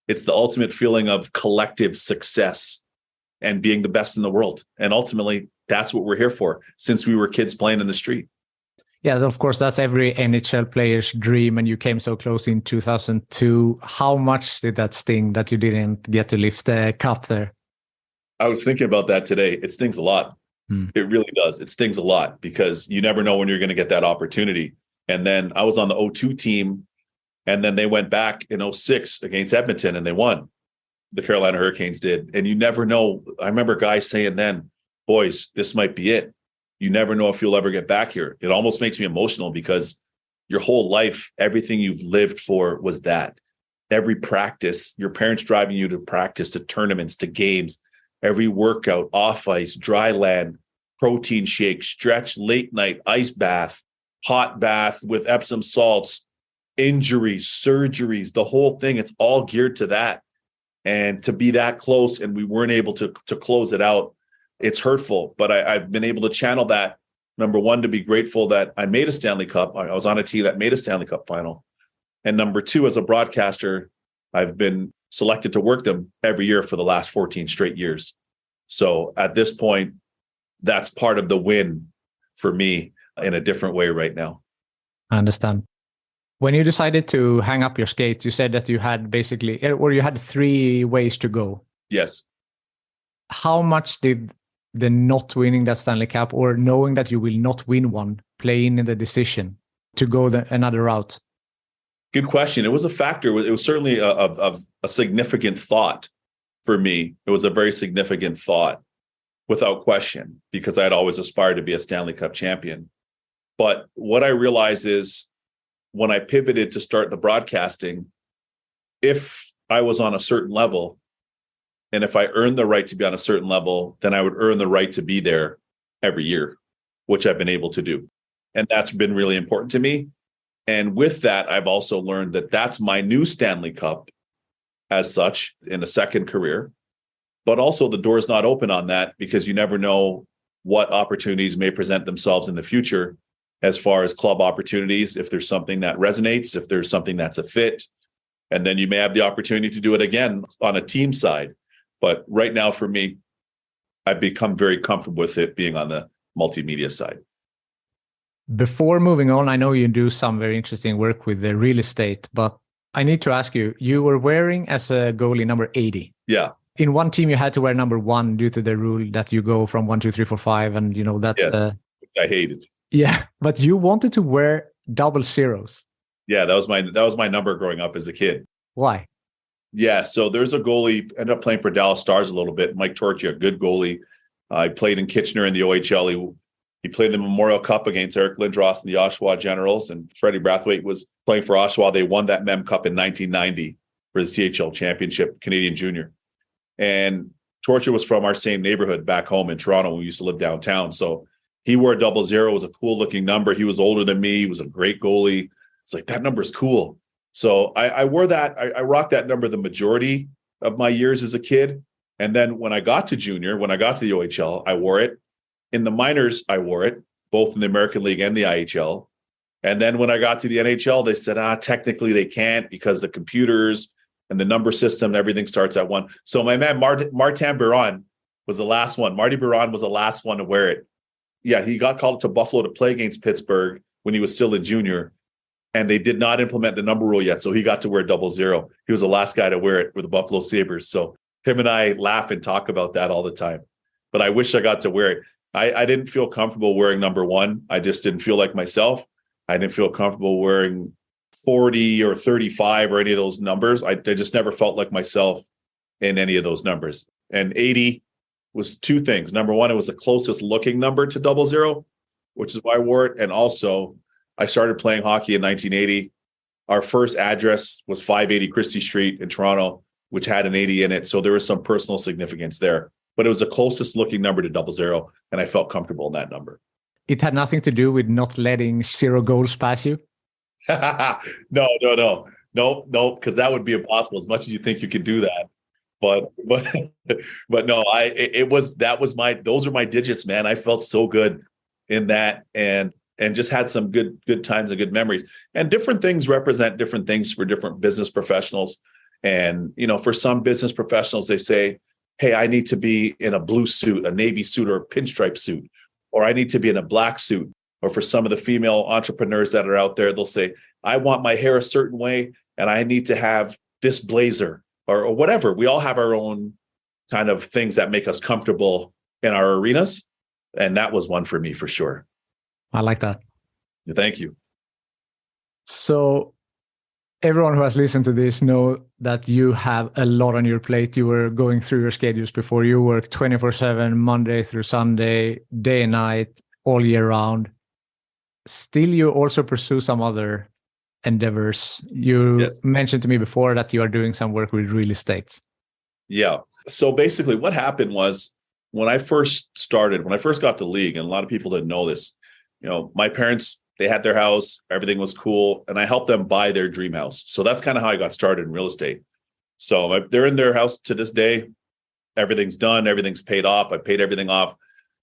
Speaker 2: it's the ultimate feeling of collective success and being the best in the world. And ultimately, that's what we're here for since we were kids playing in the street.
Speaker 1: Yeah, of course, that's every NHL player's dream, and you came so close in 2002. How much did that sting that you didn't get to lift the cup there?
Speaker 2: I was thinking about that today. It stings a lot. It really does. It stings a lot because you never know when you're going to get that opportunity. And then I was on the 02 team, and then they went back in 06 against Edmonton and they won. The Carolina Hurricanes did. And you never know. I remember guys saying then, boys, this might be it. You never know if you'll ever get back here. It almost makes me emotional because your whole life, everything you've lived for was that. Every practice, your parents driving you to practice, to tournaments, to games, every workout, off ice, dry land, protein shake, stretch, late night, ice bath, hot bath with Epsom salts, injuries, surgeries, the whole thing. It's all geared to that. And to be that close and we weren't able to close it out, it's hurtful. But I've been able to channel that. Number one, to be grateful that I made a Stanley Cup. I was on a team that made a Stanley Cup final. And number two, as a broadcaster, I've been selected to work them every year for the last 14 straight years. So at this point, that's part of the win for me in a different way right now.
Speaker 1: I understand. When you decided to hang up your skates, you said that you had you had 3 ways to go.
Speaker 2: Yes.
Speaker 1: How much did the not winning that Stanley Cup or knowing that you will not win one play in the decision to go another route?
Speaker 2: Good question. It was a factor. It was certainly a significant thought for me. It was a very significant thought without question, because I had always aspired to be a Stanley Cup champion. But what I realized is when I pivoted to start the broadcasting, if I was on a certain level, and if I earned the right to be on a certain level, then I would earn the right to be there every year, which I've been able to do. And that's been really important to me. And with that, I've also learned that that's my new Stanley Cup as such in a second career. But also the door's not open on that, because you never know what opportunities may present themselves in the future as far as club opportunities, if there's something that resonates, if there's something that's a fit. And then you may have the opportunity to do it again on a team side. But right now, for me, I've become very comfortable with it being on the multimedia side.
Speaker 1: Before moving on, I know you do some very interesting work with the real estate, but I need to ask you, you were wearing as a goalie number 80.
Speaker 2: Yeah.
Speaker 1: In one team, you had to wear number 1 due to the rule that you go from 1, 2, 3, 4, 5. And, that's
Speaker 2: yes, I hated.
Speaker 1: Yeah, but you wanted to wear double zeros.
Speaker 2: Yeah, that was my number growing up as a kid.
Speaker 1: Why?
Speaker 2: Yeah, so there's a goalie, ended up playing for Dallas Stars a little bit, Mike Torchia, a good goalie. I played in Kitchener in the OHL. He played the Memorial Cup against Henrik Lundqvist and the Oshawa Generals, and Freddie Brathwaite was playing for Oshawa. They won that Mem Cup in 1990 for the CHL Championship, Canadian Junior. And Torchia was from our same neighborhood back home in Toronto. We used to live downtown. So he wore 00. It was a cool looking number. He was older than me. He was a great goalie. It's like, that number's cool. So I wore that. I rocked that number the majority of my years as a kid. And then when I got to junior, when I got to the OHL, I wore it. In the minors, I wore it, both in the American League and the IHL. And then when I got to the NHL, they said, technically they can't because the computers and the number system, everything starts at 1. So my man, Martin Biron was the last one. Marty Biron was the last one to wear it. Yeah, he got called up to Buffalo to play against Pittsburgh when he was still a junior. And they did not implement the number rule yet. So he got to wear 00. He was the last guy to wear it with the Buffalo Sabres. So him and I laugh and talk about that all the time. But I wish I got to wear it. I didn't feel comfortable wearing number 1. I just didn't feel like myself. I didn't feel comfortable wearing 40 or 35 or any of those numbers. I just never felt like myself in any of those numbers. And 80 was 2 things. Number 1, it was the closest looking number to 00, which is why I wore it. And also, I started playing hockey in 1980. Our first address was 580 Christie Street in Toronto, which had an 80 in it. So there was some personal significance there. But it was the closest looking number to 00, and I felt comfortable in that number.
Speaker 1: It had nothing to do with not letting 0 goals pass you?
Speaker 2: No, because that would be impossible as much as you think you could do that. But no, those are my digits, man. I felt so good in that and just had some good times and good memories. And different things represent different things for different business professionals. And, for some business professionals, they say, hey, I need to be in a blue suit, a navy suit, or a pinstripe suit, or I need to be in a black suit. Or for some of the female entrepreneurs that are out there, they'll say, I want my hair a certain way, and I need to have this blazer or whatever. We all have our own kind of things that make us comfortable in our arenas. And that was one for me for sure.
Speaker 1: I like that.
Speaker 2: Thank you.
Speaker 1: So everyone who has listened to this know that you have a lot on your plate. You were going through your schedules before. You work 24/7, Monday through Sunday, day and night, all year round. Still, you also pursue some other endeavors. You mentioned to me before that you are doing some work with real estate.
Speaker 2: Yeah. So basically what happened was when I first got to league, and a lot of people didn't know this, my parents, they had their house, everything was cool, and I helped them buy their dream house. So that's kind of how I got started in real estate. So they're in their house to this day. Everything's done. Everything's paid off. I paid everything off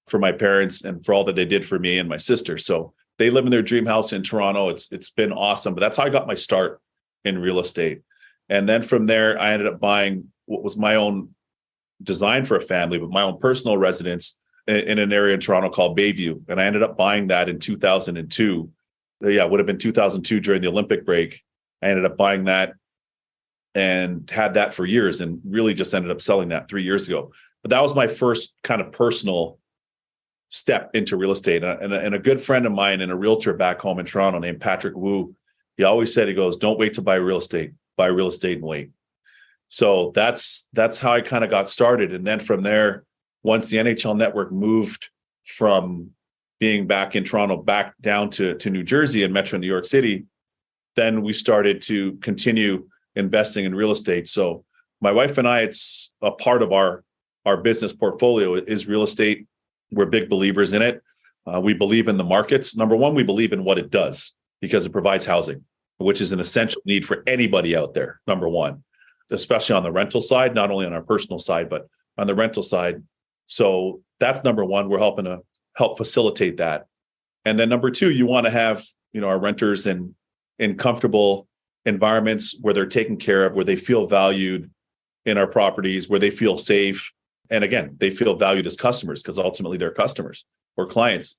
Speaker 2: for my parents and for all that they did for me and my sister. So they live in their dream house in Toronto. It's been awesome, but that's how I got my start in real estate. And then from there, I ended up buying what was my own design for a family, but my own personal residence in an area in Toronto called Bayview. And I ended up buying that in 2002. Yeah, it would have been 2002 during the Olympic break. I ended up buying that and had that for years and really just ended up selling that 3 years ago. But that was my first kind of personal step into real estate. And a good friend of mine and a realtor back home in Toronto named Patrick Wu, he always said, he goes, don't wait to buy real estate and wait. So that's how I kind of got started. And then from there, once the NHL network moved from being back in Toronto, back down to New Jersey and Metro New York City, then we started to continue investing in real estate. So my wife and I, it's a part of our business portfolio is real estate. We're big believers in it. We believe in the markets. Number one, we believe in what it does because it provides housing, which is an essential need for anybody out there. Number one, especially on the rental side, not only on our personal side, but on the rental side. So that's number one. We're helping to help facilitate that. And then number two, you want to have, our renters in comfortable environments where they're taken care of, where they feel valued in our properties, where they feel safe. And again, they feel valued as customers because ultimately they're customers or clients.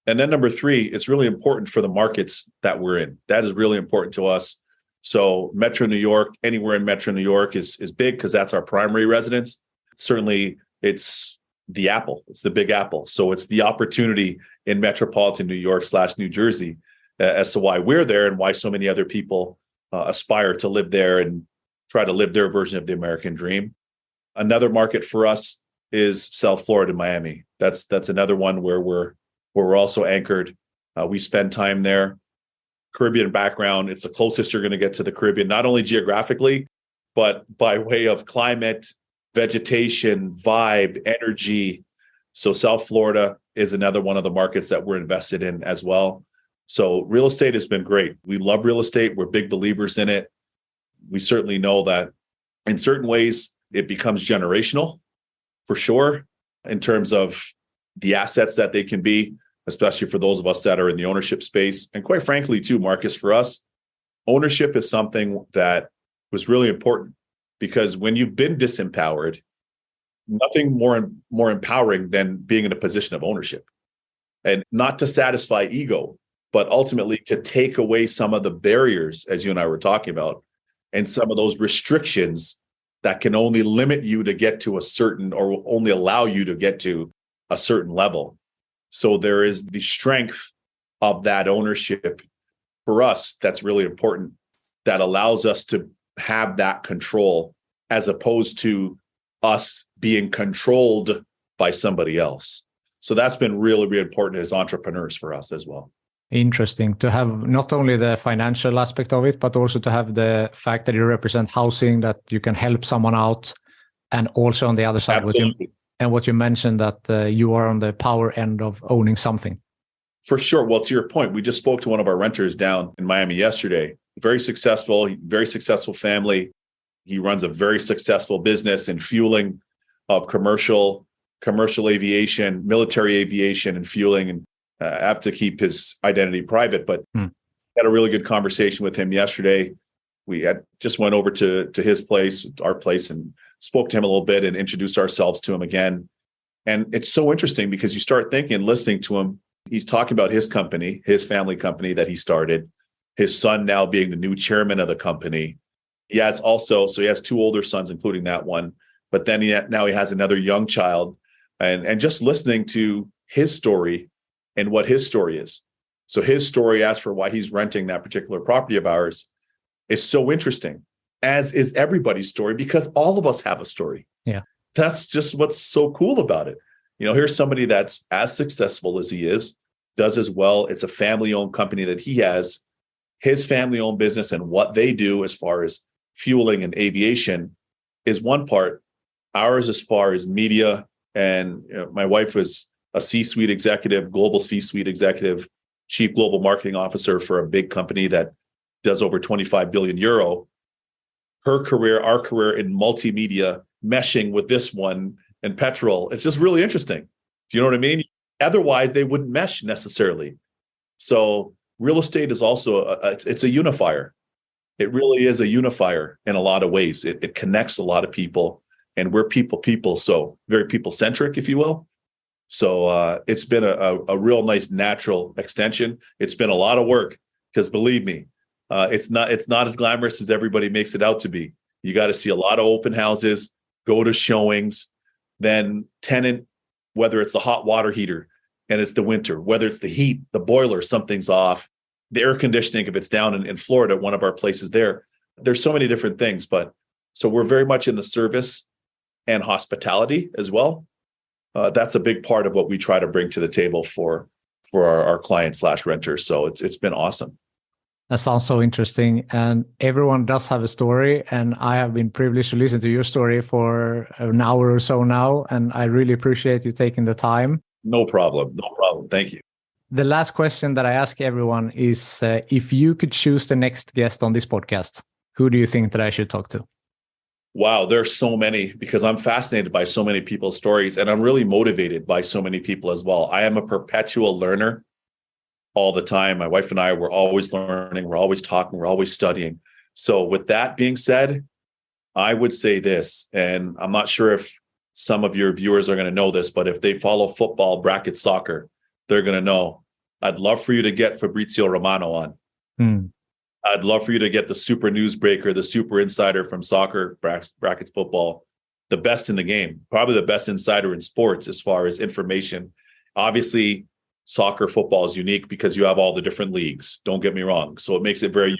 Speaker 2: And then number three, it's really important for the markets that we're in. That is really important to us. So Metro New York, anywhere in Metro New York is big because that's our primary residence. Certainly it's the apple. It's the big apple. So it's the opportunity in metropolitan New York / New Jersey as to why we're there and why so many other people aspire to live there and try to live their version of the American dream. Another market for us is South Florida, Miami. That's another one where we're also anchored. We spend time there. Caribbean background. It's the closest you're going to get to the Caribbean, not only geographically, but by way of climate, vegetation, vibe, energy. So South Florida is another one of the markets that we're invested in as well. So real estate has been great. We love real estate. We're big believers in it. We certainly know that in certain ways, it becomes generational for sure, in terms of, the assets that they can be, especially for those of us that are in the ownership space. And quite frankly, too, Marcus, for us, ownership is something that was really important, because when you've been disempowered, nothing more empowering than being in a position of ownership. And not to satisfy ego, but ultimately to take away some of the barriers, as you and I were talking about, and some of those restrictions that can only limit you to get to a certain, or only allow you to get to a certain level. So there is the strength of that ownership for us that's really important, that allows us to have that control, as opposed to us being controlled by somebody else. So that's been really, really important as entrepreneurs for us as well.
Speaker 1: Interesting to have not only the financial aspect of it, but also to have the fact that you represent housing, that you can help someone out. And also on the other side, what you mentioned, that you are on the power end of owning something.
Speaker 2: For sure. Well, to your point, we just spoke to one of our renters down in Miami yesterday. Very successful family. He runs a very successful business in fueling of commercial aviation, military aviation, and fueling. And I have to keep his identity private, but had a really good conversation with him yesterday. We had just went over to his place, our place, and spoke to him a little bit and introduced ourselves to him again. And it's so interesting, because you start thinking, listening to him, he's talking about his company, his family company that he started, his son now being the new chairman of the company. He has two older sons, including that one, but then now he has another young child, and just listening to his story and what his story is. So his story, as for why he's renting that particular property of ours, is so interesting, as is everybody's story, because all of us have a story.
Speaker 1: Yeah.
Speaker 2: That's just what's so cool about it. Here's somebody that's as successful as he is, does as well. It's a family-owned company that he has, his family-owned business, and what they do as far as fueling and aviation is one part. Ours, as far as media, and my wife was a C-suite executive, global C-suite executive, chief global marketing officer for a big company that does over 25 billion euro. Her career, our career in multimedia, meshing with this one and petrol. It's just really interesting. Do you know what I mean? Otherwise, they wouldn't mesh necessarily. So real estate is also it's a unifier. It really is a unifier in a lot of ways. It connects a lot of people, and we're people, so very people-centric, if you will. So it's been a real nice natural extension. It's been a lot of work, because believe me, it's not as glamorous as everybody makes it out to be. You got to see a lot of open houses, go to showings, then tenant, whether it's the hot water heater and it's the winter, whether it's the heat, the boiler, something's off, the air conditioning, if it's down in Florida, one of our places there's so many different things. But so we're very much in the service and hospitality as well. That's a big part of what we try to bring to the table for our clients / renters. So it's been awesome.
Speaker 1: That sounds so interesting. And everyone does have a story. And I have been privileged to listen to your story for an hour or so now. And I really appreciate you taking the time.
Speaker 2: No problem. Thank you.
Speaker 1: The last question that I ask everyone is, if you could choose the next guest on this podcast, who do you think that I should talk to?
Speaker 2: Wow, there's so many, because I'm fascinated by so many people's stories, and I'm really motivated by so many people as well. I am a perpetual learner all the time. My wife and I, we're always learning, we're always talking, we're always studying. So with that being said, I would say this, and I'm not sure if some of your viewers are going to know this, but if they follow football / soccer, they're going to know. I'd love for you to get Fabrizio Romano on. I'd love for you to get the super newsbreaker, the super insider from soccer / football, the best in the game, probably the best insider in sports as far as information. Obviously, soccer, football is unique because you have all the different leagues. Don't get me wrong. So it makes it very,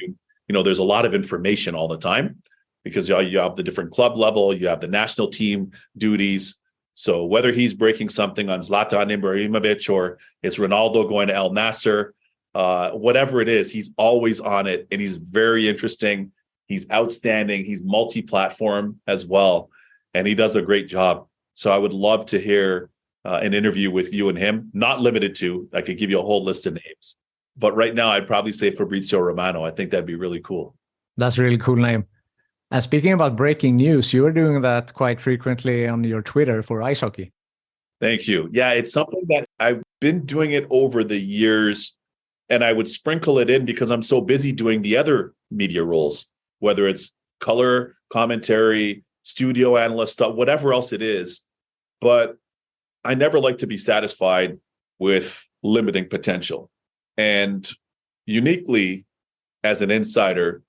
Speaker 2: there's a lot of information all the time, because you have the different club level, you have the national team duties. So whether he's breaking something on Zlatan Ibrahimovic or it's Ronaldo going to El Nasser, whatever it is, he's always on it, and he's very interesting. He's outstanding. He's multi-platform as well, and he does a great job. So I would love to hear an interview with you and him, not limited to, I could give you a whole list of names, but right now I'd probably say Fabrizio Romano. I think that'd be really cool.
Speaker 1: That's a really cool name. And speaking about breaking news, you are doing that quite frequently on your Twitter for ice hockey.
Speaker 2: Thank you. Yeah, it's something that I've been doing it over the years, and I would sprinkle it in because I'm so busy doing the other media roles, whether it's color, commentary, studio analyst stuff, whatever else it is. But I never like to be satisfied with limiting potential. And uniquely, as an insider,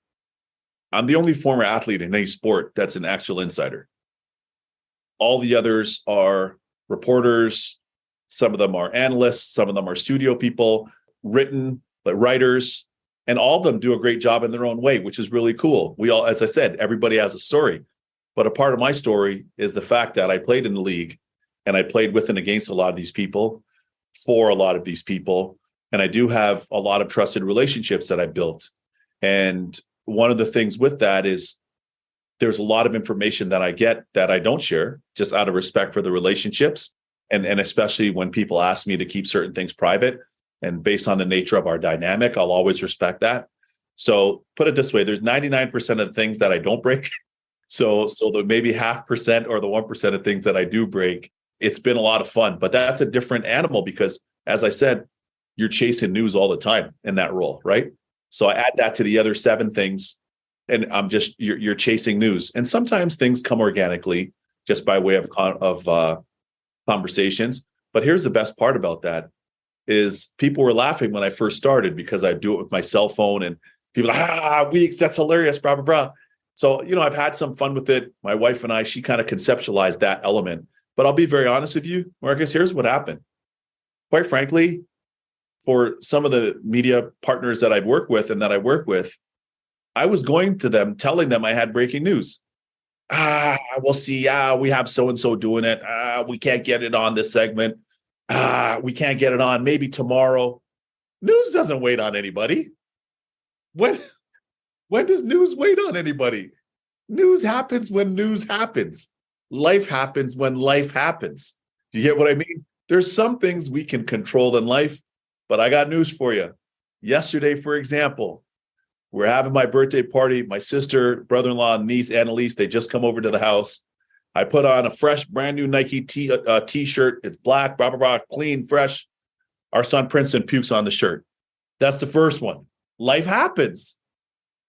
Speaker 2: I'm the only former athlete in any sport that's an actual insider. All the others are reporters. Some of them are analysts. Some of them are studio people, writers, and all of them do a great job in their own way, which is really cool. We all, as I said, everybody has a story. But a part of my story is the fact that I played in the league and I played with and against a lot of these people, for a lot of these people. And I do have a lot of trusted relationships that I built. And one of the things with that is there's a lot of information that I get that I don't share just out of respect for the relationships. And especially when people ask me to keep certain things private and based on the nature of our dynamic, I'll always respect that. So put it this way, there's 99% of the things that I don't break. So the maybe 0.5% or the 1% of things that I do break, it's been a lot of fun, but that's a different animal because as I said, you're chasing news all the time in that role, right? So I add that to the other 7 things and I'm just, you're chasing news. And sometimes things come organically just by way of conversations. But here's the best part about that is people were laughing when I first started because I do it with my cell phone and people are like, Weeks, that's hilarious, blah, blah, blah. So, I've had some fun with it. My wife and I, she kind of conceptualized that element. But I'll be very honest with you, Marcus, here's what happened. Quite frankly, for some of the media partners that I've worked with and that I work with, I was going to them, telling them I had breaking news. We'll see. We have so-and-so doing it. We can't get it on this segment. We can't get it on maybe tomorrow. News doesn't wait on anybody. When does news wait on anybody? News happens when news happens. Life happens when life happens. Do you get what I mean? There's some things we can control in life, but I got news for you. Yesterday, for example, we're having my birthday party. My sister, brother-in-law, niece, Annalise, they just come over to the house. I put on a fresh, brand new Nike t-shirt. It's black, blah, blah, blah, clean, fresh. Our son, Princeton, pukes on the shirt. That's the first one. Life happens.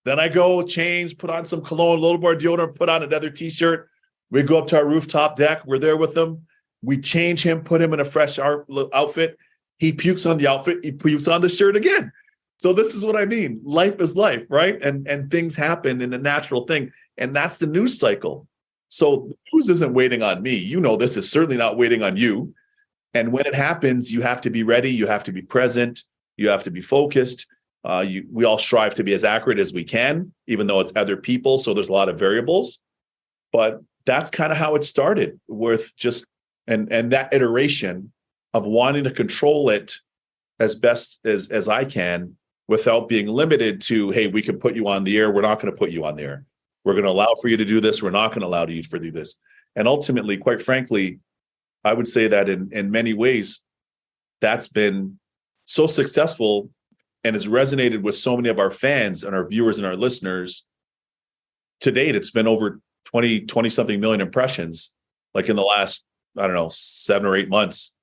Speaker 2: Then I go change, put on some cologne, a little more deodorant, put on another t-shirt. We go up to our rooftop deck. We're there with them. We change him, put him in a fresh outfit. He pukes on the outfit. He pukes on the shirt again. So this is what I mean. Life is life, right? And things happen in a natural thing. And that's the news cycle. So the news isn't waiting on me. This is certainly not waiting on you. And when it happens, you have to be ready. You have to be present. You have to be focused. We all strive to be as accurate as we can, even though it's other people. So there's a lot of variables. But that's kind of how it started with just, and that iteration of wanting to control it as best as I can without being limited to, hey, we can put you on the air. We're not going to put you on the air. We're going to allow for you to do this. We're not going to allow you to do this. And ultimately, quite frankly, I would say that in many ways, that's been so successful and has resonated with so many of our fans and our viewers and our listeners. To date, it's been over 20 something million impressions, like in the last, 7 or 8 months,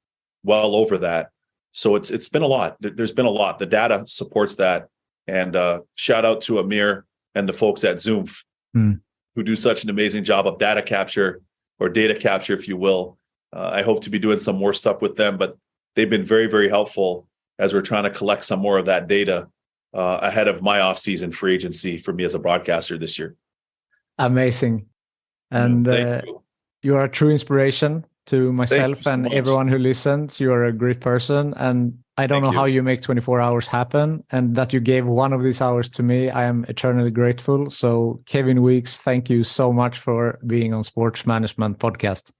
Speaker 2: well over that. So it's been a lot. There's been a lot. The data supports that. And shout out to Amir and the folks at Zoom who do such an amazing job of data capture, if you will. I hope to be doing some more stuff with them, but they've been very, very helpful as we're trying to collect some more of that data ahead of my off-season free agency for me as a broadcaster this year.
Speaker 3: Amazing. And you are a true inspiration to myself and everyone who listens. You are a great person. And I don't know how you make 24 hours happen, and that you gave one of these hours to me. I am eternally grateful. So Kevin Weeks, thank you so much for being on Sports Management Podcast.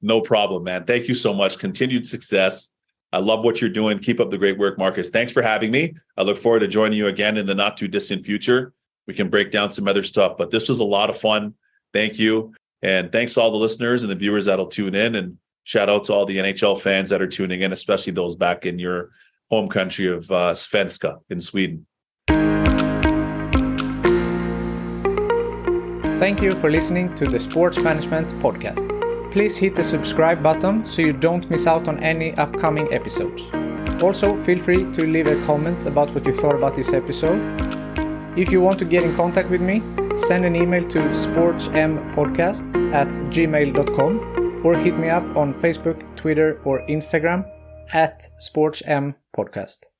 Speaker 2: No problem, man. Thank you so much. Continued success. I love what you're doing. Keep up the great work, Marcus. Thanks for having me. I look forward to joining you again in the not too distant future. We can break down some other stuff, but this was a lot of fun. Thank you. And thanks to all the listeners and the viewers that'll tune in. And shout out to all the NHL fans that are tuning in, especially those back in your home country of Svenska in Sweden.
Speaker 1: Thank you for listening to the Sports Management Podcast. please hit the subscribe button so you don't miss out on any upcoming episodes. Also, feel free to leave a comment about what you thought about this episode. If you want to get in contact with me, send an email to sportsmpodcast@gmail.com or hit me up on Facebook, Twitter, or Instagram @sportmpodcast.